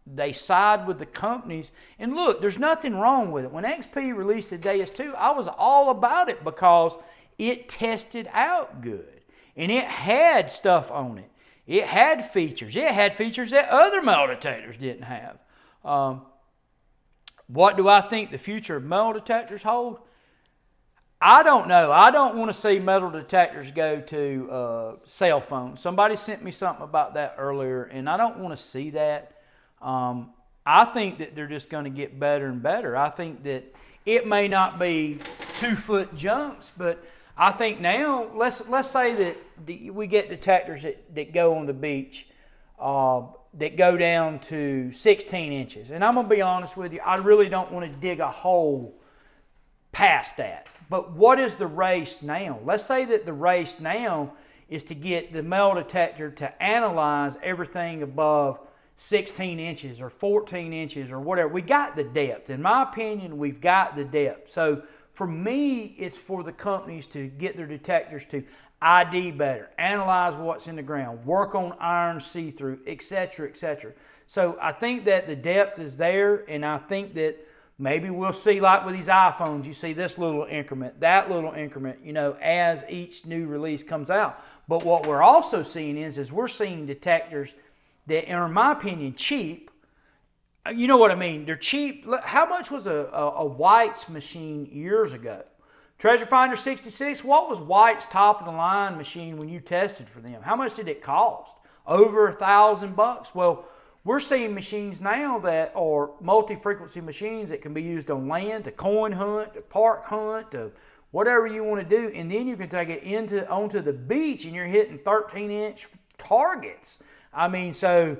they side with the companies. And look, there's nothing wrong with it. When XP released the Deus 2, I was all about it because it tested out good, and it had stuff on it. It had features. It had features that other metal detectors didn't have. What do I think the future of metal detectors hold? I don't know. I don't want to see metal detectors go to cell phones. Somebody sent me something about that earlier, and I don't want to see that. I think that they're just going to get better and better. I think that it may not be 2-foot jumps, but I think now, let's say that we get detectors that go on the beach that go down to 16 inches. And I'm going to be honest with you, I really don't want to dig a hole past that. But what is the race now? Let's say that the race now is to get the metal detector to analyze everything above 16 inches or 14 inches or whatever. We got the depth. In my opinion, we've got the depth. So for me, it's for the companies to get their detectors to ID better, analyze what's in the ground, work on iron see-through, etc., etc. So I think that the depth is there, and I think that maybe we'll see, like with these iPhones, you see this little increment, that little increment, you know, as each new release comes out. But what we're also seeing is we're seeing detectors that, in my opinion, cheap. You know what I mean? They're cheap. How much was a White's machine years ago? Treasure Finder 66, what was White's top of the line machine when you tested for them? How much did it cost? Over $1,000. Well, we're seeing machines now that are multi-frequency machines that can be used on land, to coin hunt, to park hunt, to whatever you want to do. And then you can take it onto the beach, and you're hitting 13-inch targets. I mean, so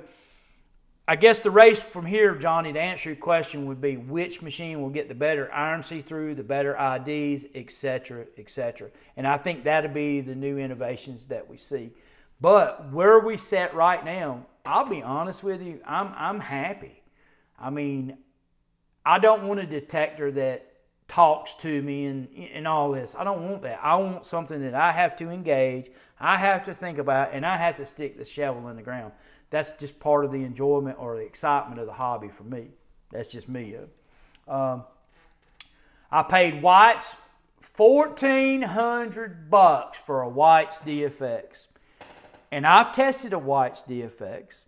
I guess the race from here, Johnny, to answer your question, would be which machine will get the better iron see-through, the better IDs, etc., etc. And I think that'll be the new innovations that we see. But where we sit right now, I'll be honest with you, I'm happy. I mean, I don't want a detector that talks to me and all this. I don't want that. I want something that I have to engage, I have to think about, and I have to stick the shovel in the ground. That's just part of the enjoyment or the excitement of the hobby for me. That's just me. I paid White's $1,400 for a White's DFX. And I've tested a White's DFX,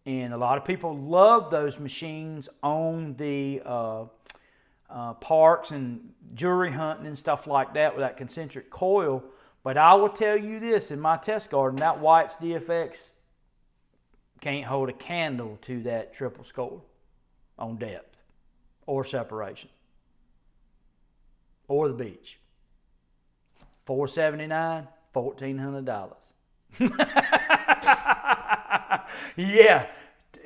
and a lot of people love those machines on the parks and jewelry hunting and stuff like that with that concentric coil. But I will tell you this, in my test garden, that White's DFX can't hold a candle to that triple score on depth or separation or the beach. $479, $1,400. Yeah,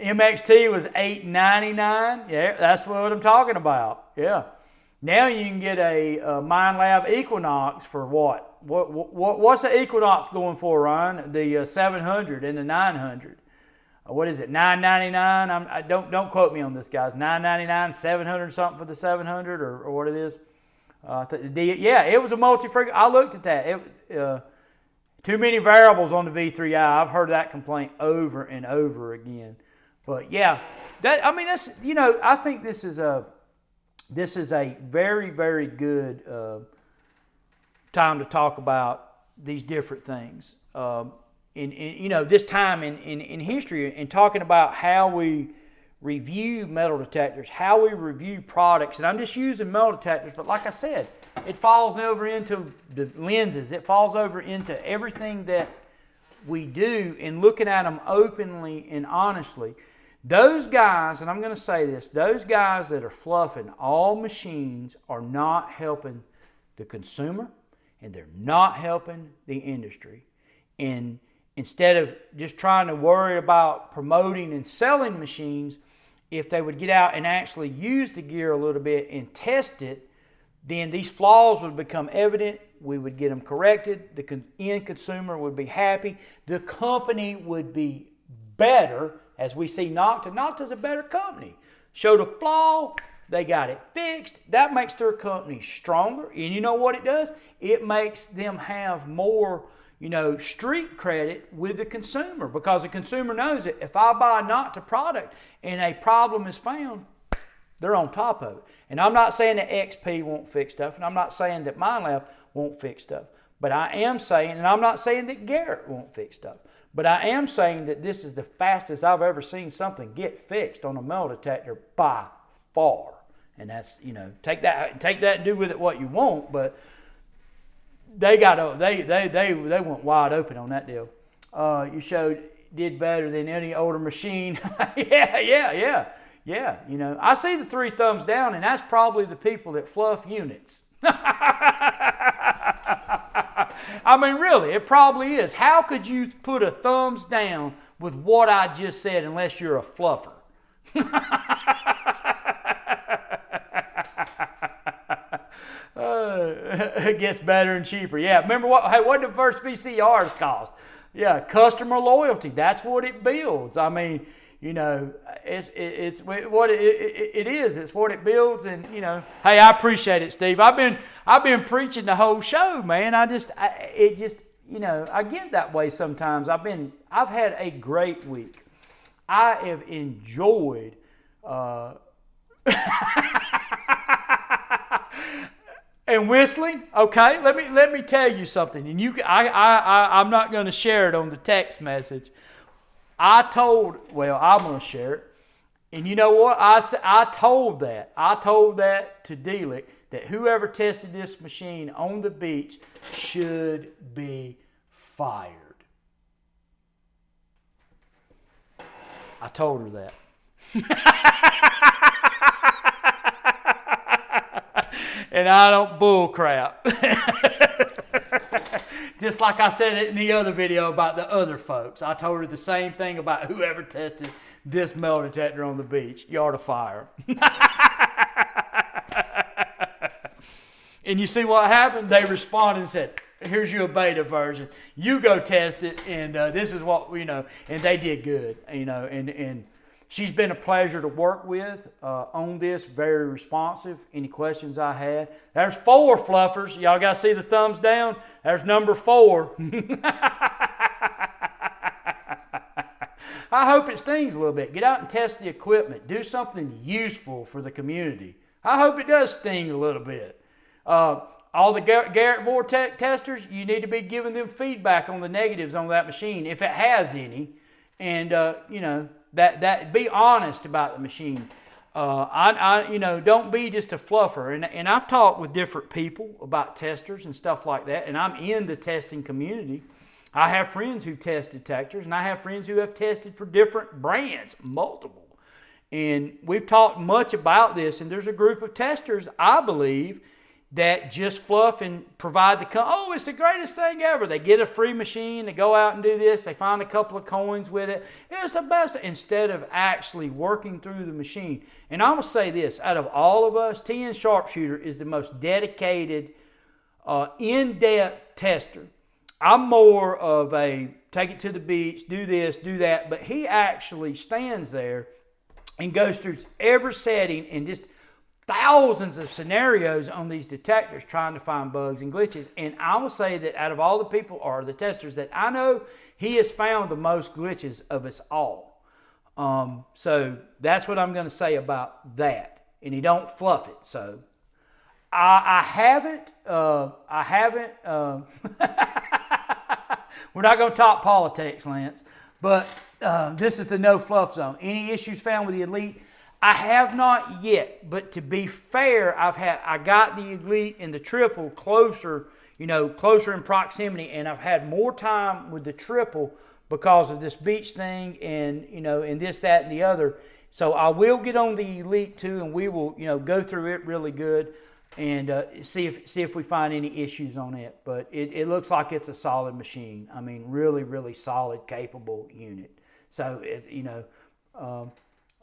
MXT was $899. Yeah, that's what I'm talking about. Yeah. Now you can get a Minelab Equinox for what? What's the Equinox going for, Ryan? The 700 and the 900. What is it? $999. Don't quote me on this, guys. $999, 700 something for the 700, or what it is. Yeah, it was a multi-frequency. I looked at that. Too many variables on the V3i. I've heard that complaint over and over again. But yeah, that's I think this is a very, very good time to talk about these different things. In this time in history, and talking about how we review metal detectors, how we review products, and I'm just using metal detectors, but like I said, it falls over into the lenses, it falls over into everything that we do, and looking at them openly and honestly. Those guys, and I'm going to say this, those guys that are fluffing all machines are not helping the consumer, and they're not helping the industry. And instead of just trying to worry about promoting and selling machines, if they would get out and actually use the gear a little bit and test it, then these flaws would become evident. We would get them corrected. The end consumer would be happy. The company would be better, as we see Nokta. Nokta's a better company. Showed a flaw, they got it fixed. That makes their company stronger. And you know what it does? It makes them have more, street credit with the consumer, because the consumer knows that if I buy a Nokta product and a problem is found, they're on top of it. And I'm not saying that XP won't fix stuff, and I'm not saying that Minelab won't fix stuff, but I am saying, and I'm not saying that Garrett won't fix stuff, but I am saying that this is the fastest I've ever seen something get fixed on a metal detector by far. And that's, take that and do with it what you want, but they went wide open on that deal. You showed did better than any older machine. Yeah. I see the 3 thumbs down, and that's probably the people that fluff units. I mean, really, it probably is. How could you put a thumbs down with what I just said unless you're a fluffer? It gets better and cheaper. Yeah, remember what did the first VCRs cost? Yeah, customer loyalty. That's what it builds. I mean, it's what it is. It's what it builds, and hey, I appreciate it, Steve. I've been preaching the whole show, man. I get that way sometimes. I've had a great week. I have enjoyed. And whistling, okay. Let me tell you something, and I'm not going to share it on the text message. I'm going to share it. And you know what? I told that to Delic, that whoever tested this machine on the beach should be fired. I told her that. And I don't bull crap. Just like I said it in the other video about the other folks. I told her the same thing about whoever tested this metal detector on the beach. You ought to fire them. And you see what happened? They responded and said, Here's your beta version. You go test it, and this is what, and they did good, and she's been a pleasure to work with on this, very responsive. Any questions I had. There's 4 fluffers. Y'all got to see the thumbs down? There's number 4. I hope it stings a little bit. Get out and test the equipment. Do something useful for the community. I hope it does sting a little bit. All the Garrett Vortex testers, you need to be giving them feedback on the negatives on that machine, if it has any. And, that be honest about the machine. Don't be just a fluffer. And I've talked with different people about testers and stuff like that, and I'm in the testing community. I have friends who test detectors, and I have friends who have tested for different brands, multiple. And we've talked much about this, and there's a group of testers, I believe, that just fluff and provide it's the greatest thing ever. They get a free machine, they go out and do this, they find a couple of coins with it. It's the best, instead of actually working through the machine. And I'm going to say this, out of all of us, TN Sharpshooter is the most dedicated, in-depth tester. I'm more of a take it to the beach, do this, do that, but he actually stands there and goes through every setting and just thousands of scenarios on these detectors trying to find bugs and glitches. And I will say that out of all the people or the testers that I know, he has found the most glitches of us all. So that's what I'm going to say about that. And he don't fluff it. So I haven't. We're not going to talk politics, Lance. But this is the no fluff zone. Any issues found with the Elite? I have not yet, but to be fair, I got the Elite and the Triple closer in proximity, and I've had more time with the Triple because of this beach thing and and this, that, and the other. So I will get on the Elite too, and we will go through it really good and see if we find any issues on it. But it looks like it's a solid machine. I mean, really, really solid, capable unit. So it's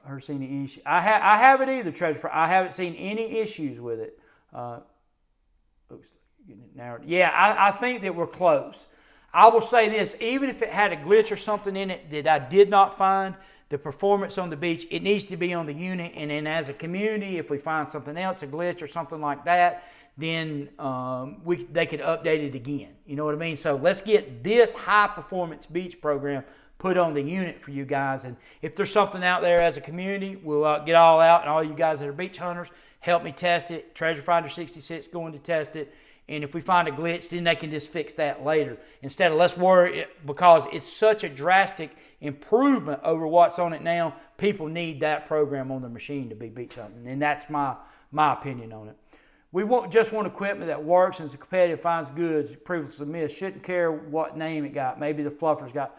I've seen any issue. I haven't either, Treasure. I haven't seen any issues with it. Yeah, I think that we're close. I will say this, even if it had a glitch or something in it that I did not find, the performance on the beach, it needs to be on the unit. And then as a community, if we find something else, a glitch or something like that, then they could update it again. You know what I mean? So let's get this high-performance beach program put on the unit for you guys. And if there's something out there as a community, we'll get all out. And all you guys that are beach hunters, help me test it. Treasure Finder 66 going to test it. And if we find a glitch, then they can just fix that later. Instead of let's worry, because it's such a drastic improvement over what's on it now, people need that program on their machine to be beach hunting. And that's my opinion on it. We just want equipment that works and is competitive, finds goods, previously missed. Shouldn't care what name it got. Maybe the fluffer's got.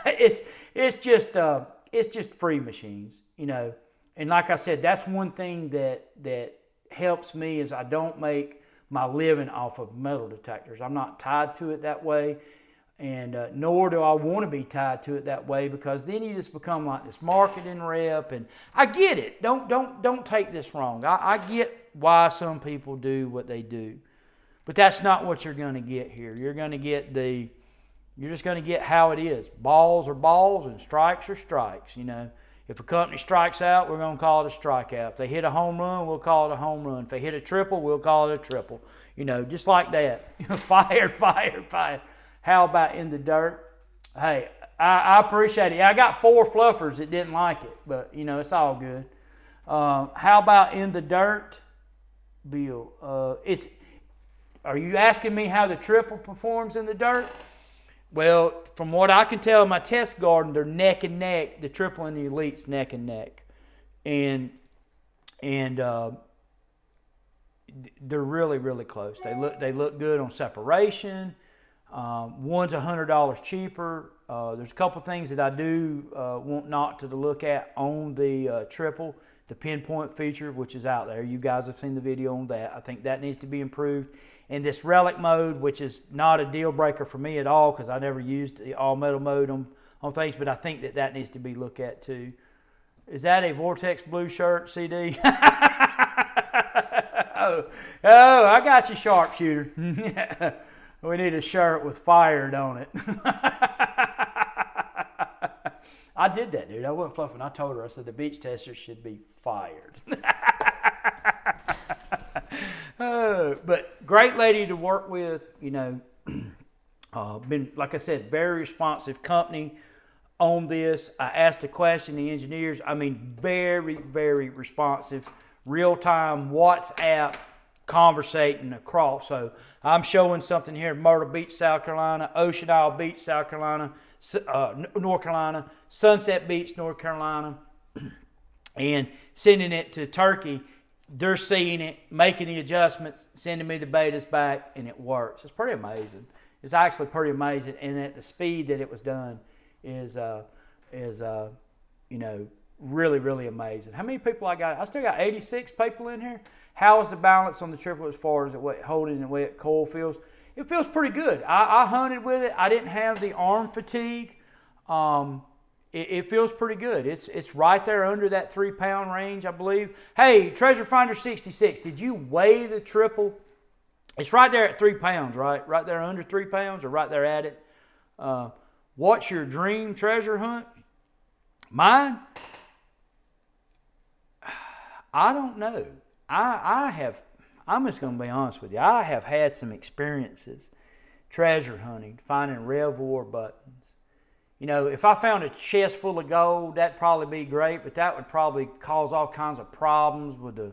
it's just free machines, And like I said, that's one thing that helps me is I don't make my living off of metal detectors. I'm not tied to it that way, and nor do I want to be tied to it that way, because then you just become like this marketing rep. And I get it. Don't take this wrong. I get why some people do what they do, but that's not what you're going to get here. You're just going to get how it is. Balls are balls and strikes are strikes. If a company strikes out, we're going to call it a strikeout. If they hit a home run, we'll call it a home run. If they hit a triple, we'll call it a triple. Just like that. Fire. How about in the dirt? Hey, I appreciate it. Yeah, I got 4 fluffers that didn't like it, but, it's all good. How about in the dirt, Bill? Are you asking me how the triple performs in the dirt? Well, from what I can tell in my test garden, they're neck and neck. The Triple and the Elite's neck and neck. And they're really, really close. They look good on separation. One's $100 cheaper. There's a couple things that I do want Nokta to look at on the Triple. The pinpoint feature, which is out there. You guys have seen the video on that. I think that needs to be improved. And this relic mode, which is not a deal breaker for me at all, because I never used the all metal mode on things, but I think that needs to be looked at too. Is that a Vortex blue shirt, CD? Oh, I got you, Sharpshooter. We need a shirt with fired on it. I did that, dude. I wasn't fluffing. I told her, I said the beach tester should be fired. But great lady to work with, you know. Been, like I said, very responsive company on this. I asked a question, the engineers, I mean, very, very responsive, real-time WhatsApp conversating across. So I'm showing something here in Myrtle Beach, South Carolina, Ocean Isle Beach, South Carolina, North Carolina, Sunset Beach, North Carolina, and sending it to Turkey. They're seeing it, making the adjustments, sending me the betas back, and it works. It's pretty amazing. It's actually pretty amazing, and at the speed that it was done is you know, really, really amazing. How many people I got? I still got 86 people in here. How is the balance on the triple as far as the holding the way it coil feels? It feels pretty good. I hunted with it. I didn't have the arm fatigue. It feels pretty good. It's right there under that 3 pound range, I believe. Hey, Treasure Finder 66, did you weigh the triple? It's right there at 3 pounds, right? Right there under 3 pounds, or right there at it. What's your dream treasure hunt? Mine? I don't know. I'm just going to be honest with you. I have had some experiences treasure hunting, finding reservoir buttons. You know, if I found a chest full of gold, that'd probably be great, but that would probably cause all kinds of problems with the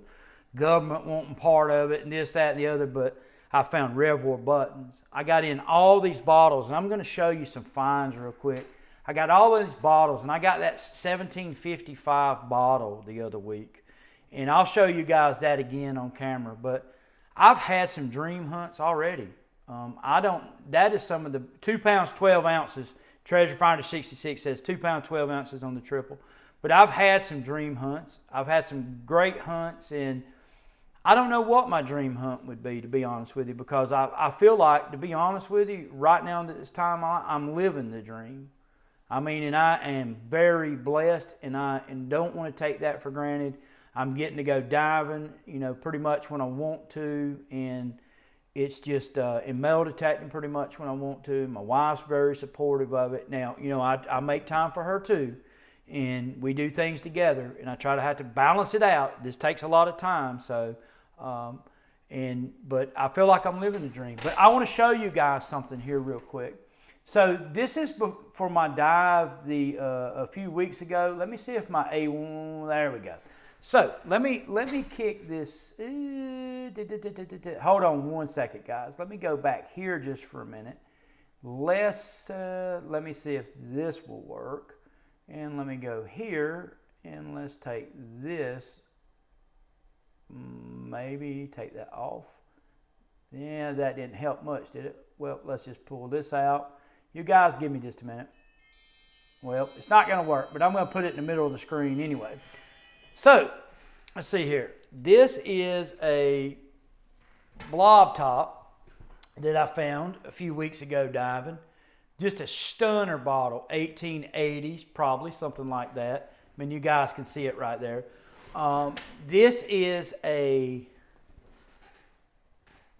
government wanting part of it and this, that, and the other. But I found reservoir buttons. I got in all these bottles, and I'm going to show you some finds real quick. I got all of these bottles, and I got that 1755 bottle the other week. And I'll show you guys that again on camera. But I've had some dream hunts already. That is some of the 2 pounds, 12 ounces. Treasure Finder 66 says 2 pounds, 12 ounces on the triple. But I've had some dream hunts. I've had some great hunts, and I don't know what my dream hunt would be, to be honest with you, because I feel like, to be honest with you, right now at this time, I'm living the dream. I mean, and I am very blessed, and don't want to take that for granted. I'm getting to go diving, you know, pretty much when I want to, and it's just in metal detecting pretty much when I want to. My wife's very supportive of it. Now, you know, I make time for her too, and we do things together, and I try to have to balance it out. This takes a lot of time, so, but I feel like I'm living the dream. But I want to show you guys something here real quick. So this is for my dive a few weeks ago. Let me see if my A1, there we go. So let me kick this. Hold on one second, guys. Let me go back here just for a minute. Let me see if this will work. And let me go here, and let's take this. Maybe take that off. Yeah, that didn't help much, did it? Well, let's just pull this out. You guys give me just a minute. Well, it's not going to work, but I'm going to put it in the middle of the screen anyway. So, let's see here. This is a blob top that I found a few weeks ago diving. Just a stunner bottle, 1880s, probably, something like that. I mean, you guys can see it right there. This is a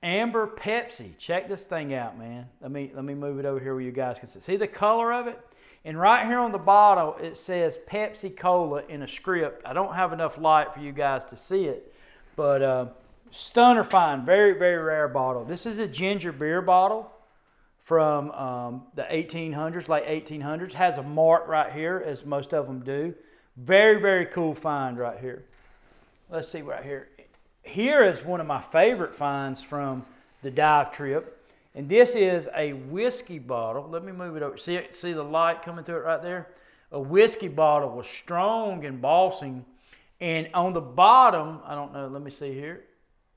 Amber Pepsi. Check this thing out, man. Let me move it over here where you guys can see. See the color of it? And right here on the bottle, it says Pepsi Cola in a script. I don't have enough light for you guys to see it, but stunner fine, very, very rare bottle. This is a ginger beer bottle from the 1800s, late 1800s. Has a mark right here, as most of them do. Very, very cool find right here. Let's see right here. Here is one of my favorite finds from the dive trip. And this is a whiskey bottle. Let me move it over. See the light coming through it right there? A whiskey bottle with strong embossing. And on the bottom, I don't know, let me see here.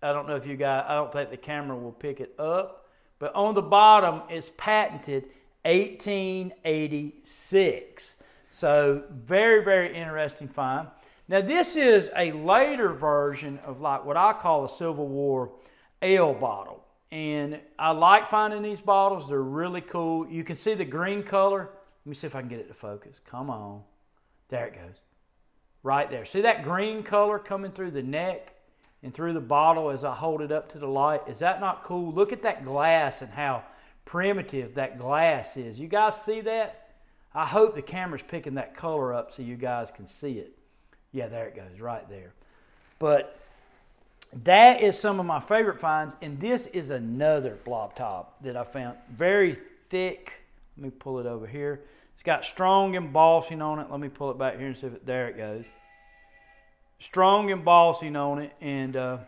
I don't know if you guys, I don't think the camera will pick it up. But on the bottom, it's patented 1886. So very, very interesting find. Now this is a later version of like what I call a Civil War ale bottle. And I like finding these bottles. They're really cool. You can see the green color. Let me see if I can get it to focus. Come on. There it goes. Right there. See that green color coming through the neck and through the bottle as I hold it up to the light? Is that not cool? Look at that glass and how primitive that glass is. You guys see that? I hope the camera's picking that color up so you guys can see it. Yeah, there it goes, right there. But that is some of my favorite finds, and this is another blob top that I found. Very thick. Let me pull it over here. It's got strong embossing on it. Let me pull it back here and see if it, there it goes. Strong embossing on it, and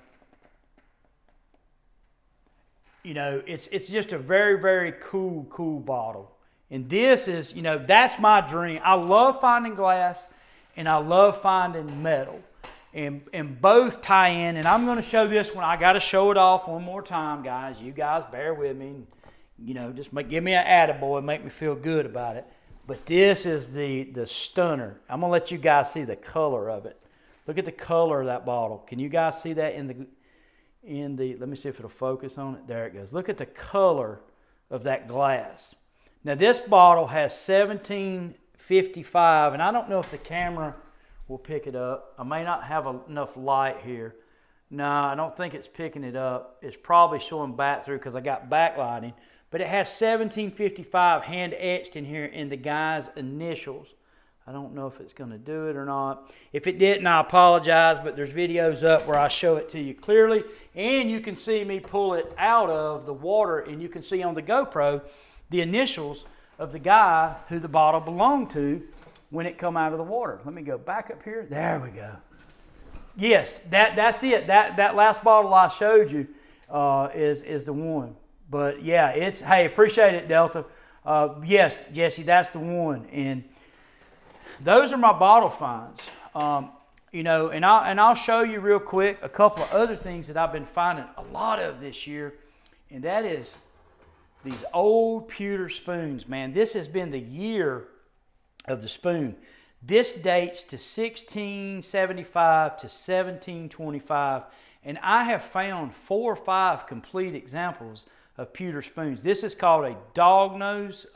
you know, it's just a very, very cool bottle. And this is, you know, that's my dream. I love finding glass and I love finding metal. And both tie in. And I'm going to show this one. I got to show it off one more time, guys. You guys bear with me. And, you know, just give me an attaboy and make me feel good about it. But this is the stunner. I'm going to let you guys see the color of it. Look at the color of that bottle. Can you guys see that in the, let me see if it'll focus on it. There it goes. Look at the color of that glass. Now this bottle has 1755, and I don't know if the camera will pick it up. I may not have enough light here. No, I don't think it's picking it up. It's probably showing back through because I got backlighting. But it has 1755 hand etched in here in the guy's initials. I don't know if it's going to do it or not. If it didn't, I apologize, but there's videos up where I show it to you clearly. And you can see me pull it out of the water, and you can see on the GoPro the initials of the guy who the bottle belonged to when it come out of the water. Let me go back up here. There we go. Yes, that's it. That last bottle I showed you is the one. But yeah, it's, hey, appreciate it, Delta. Yes, Jesse, that's the one. And those are my bottle finds. You know, and I'll show you real quick a couple of other things that I've been finding a lot of this year, and that is these old pewter spoons, man. This has been the year of the spoon. This dates to 1675 to 1725, and I have found 4 or 5 complete examples of pewter spoons. This is called a dog nose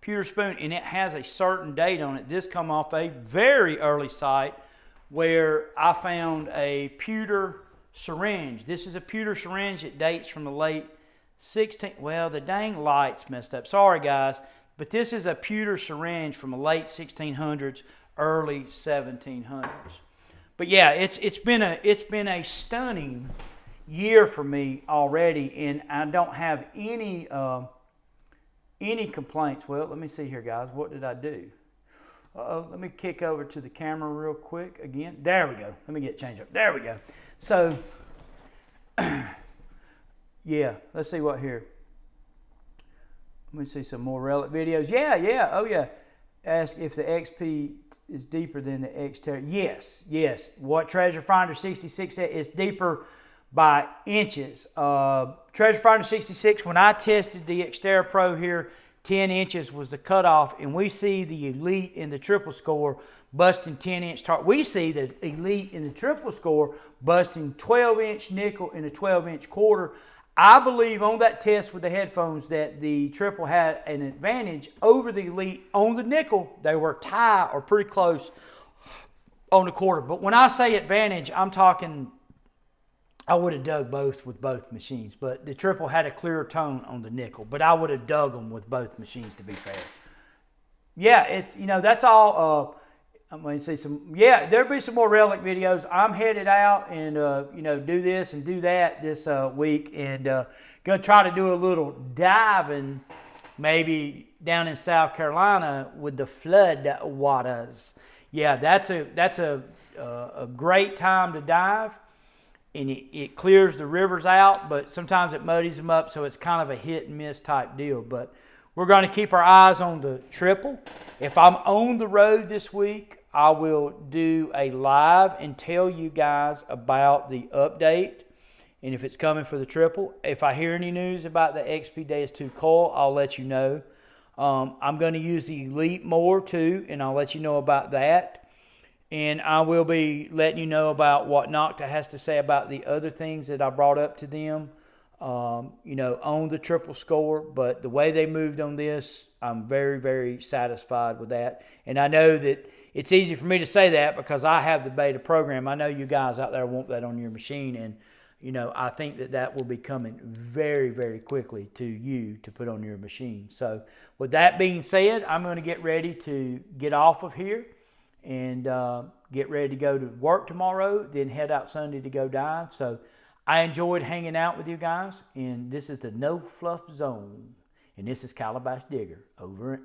pewter spoon, and it has a certain date on it. This come off a very early site where I found a pewter syringe. This is a pewter syringe. It dates from the late 16, well, the dang light's messed up. Sorry, guys. But this is a pewter syringe from the late 1600s, early 1700s. But yeah, it's been a stunning year for me already, and I don't have any complaints. Well, let me see here, guys. What did I do? Let me kick over to the camera real quick again. There we go. Let me get changed up. There we go. So yeah, let's see what here. Let me see some more relic videos. Yeah, oh yeah. Ask if the XP is deeper than the Xterra. Yes. What Treasure Finder 66 said, it's deeper by inches. Treasure Finder 66, when I tested the Xterra Pro here, 10 inches was the cutoff, and we see the Elite in the triple score busting 10-inch target. We see the Elite in the triple score busting 12-inch nickel and a 12-inch quarter. I believe on that test with the headphones that the triple had an advantage over the Elite on the nickel. They were tied or pretty close on the quarter. But when I say advantage, I'm talking, I would have dug both with both machines. But the triple had a clearer tone on the nickel. But I would have dug them with both machines, to be fair. Yeah, it's, you know, that's all. I'm going to see some, yeah, there'll be some more relic videos. I'm headed out and, you know, do this and do that this week, and going to try to do a little diving maybe down in South Carolina with the flood waters. Yeah, that's a great time to dive, and it clears the rivers out, but sometimes it muddies them up, so it's kind of a hit and miss type deal. But we're going to keep our eyes on the triple. If I'm on the road this week, I will do a live and tell you guys about the update and if it's coming for the triple. If I hear any news about the XP Deus 2 coil, I'll let you know. I'm going to use the Elite more too, and I'll let you know about that. And I will be letting you know about what Nokta has to say about the other things that I brought up to them, you know, on the triple score. But the way they moved on this, I'm very, very satisfied with that. And I know that it's easy for me to say that because I have the beta program. I know you guys out there want that on your machine, and you know, I think that that will be coming very, very quickly to you to put on your machine. So with that being said, I'm going to get ready to get off of here and get ready to go to work tomorrow, then head out Sunday to go dive. So I enjoyed hanging out with you guys, and this is the No Fluff Zone, and this is Calabash Digger, over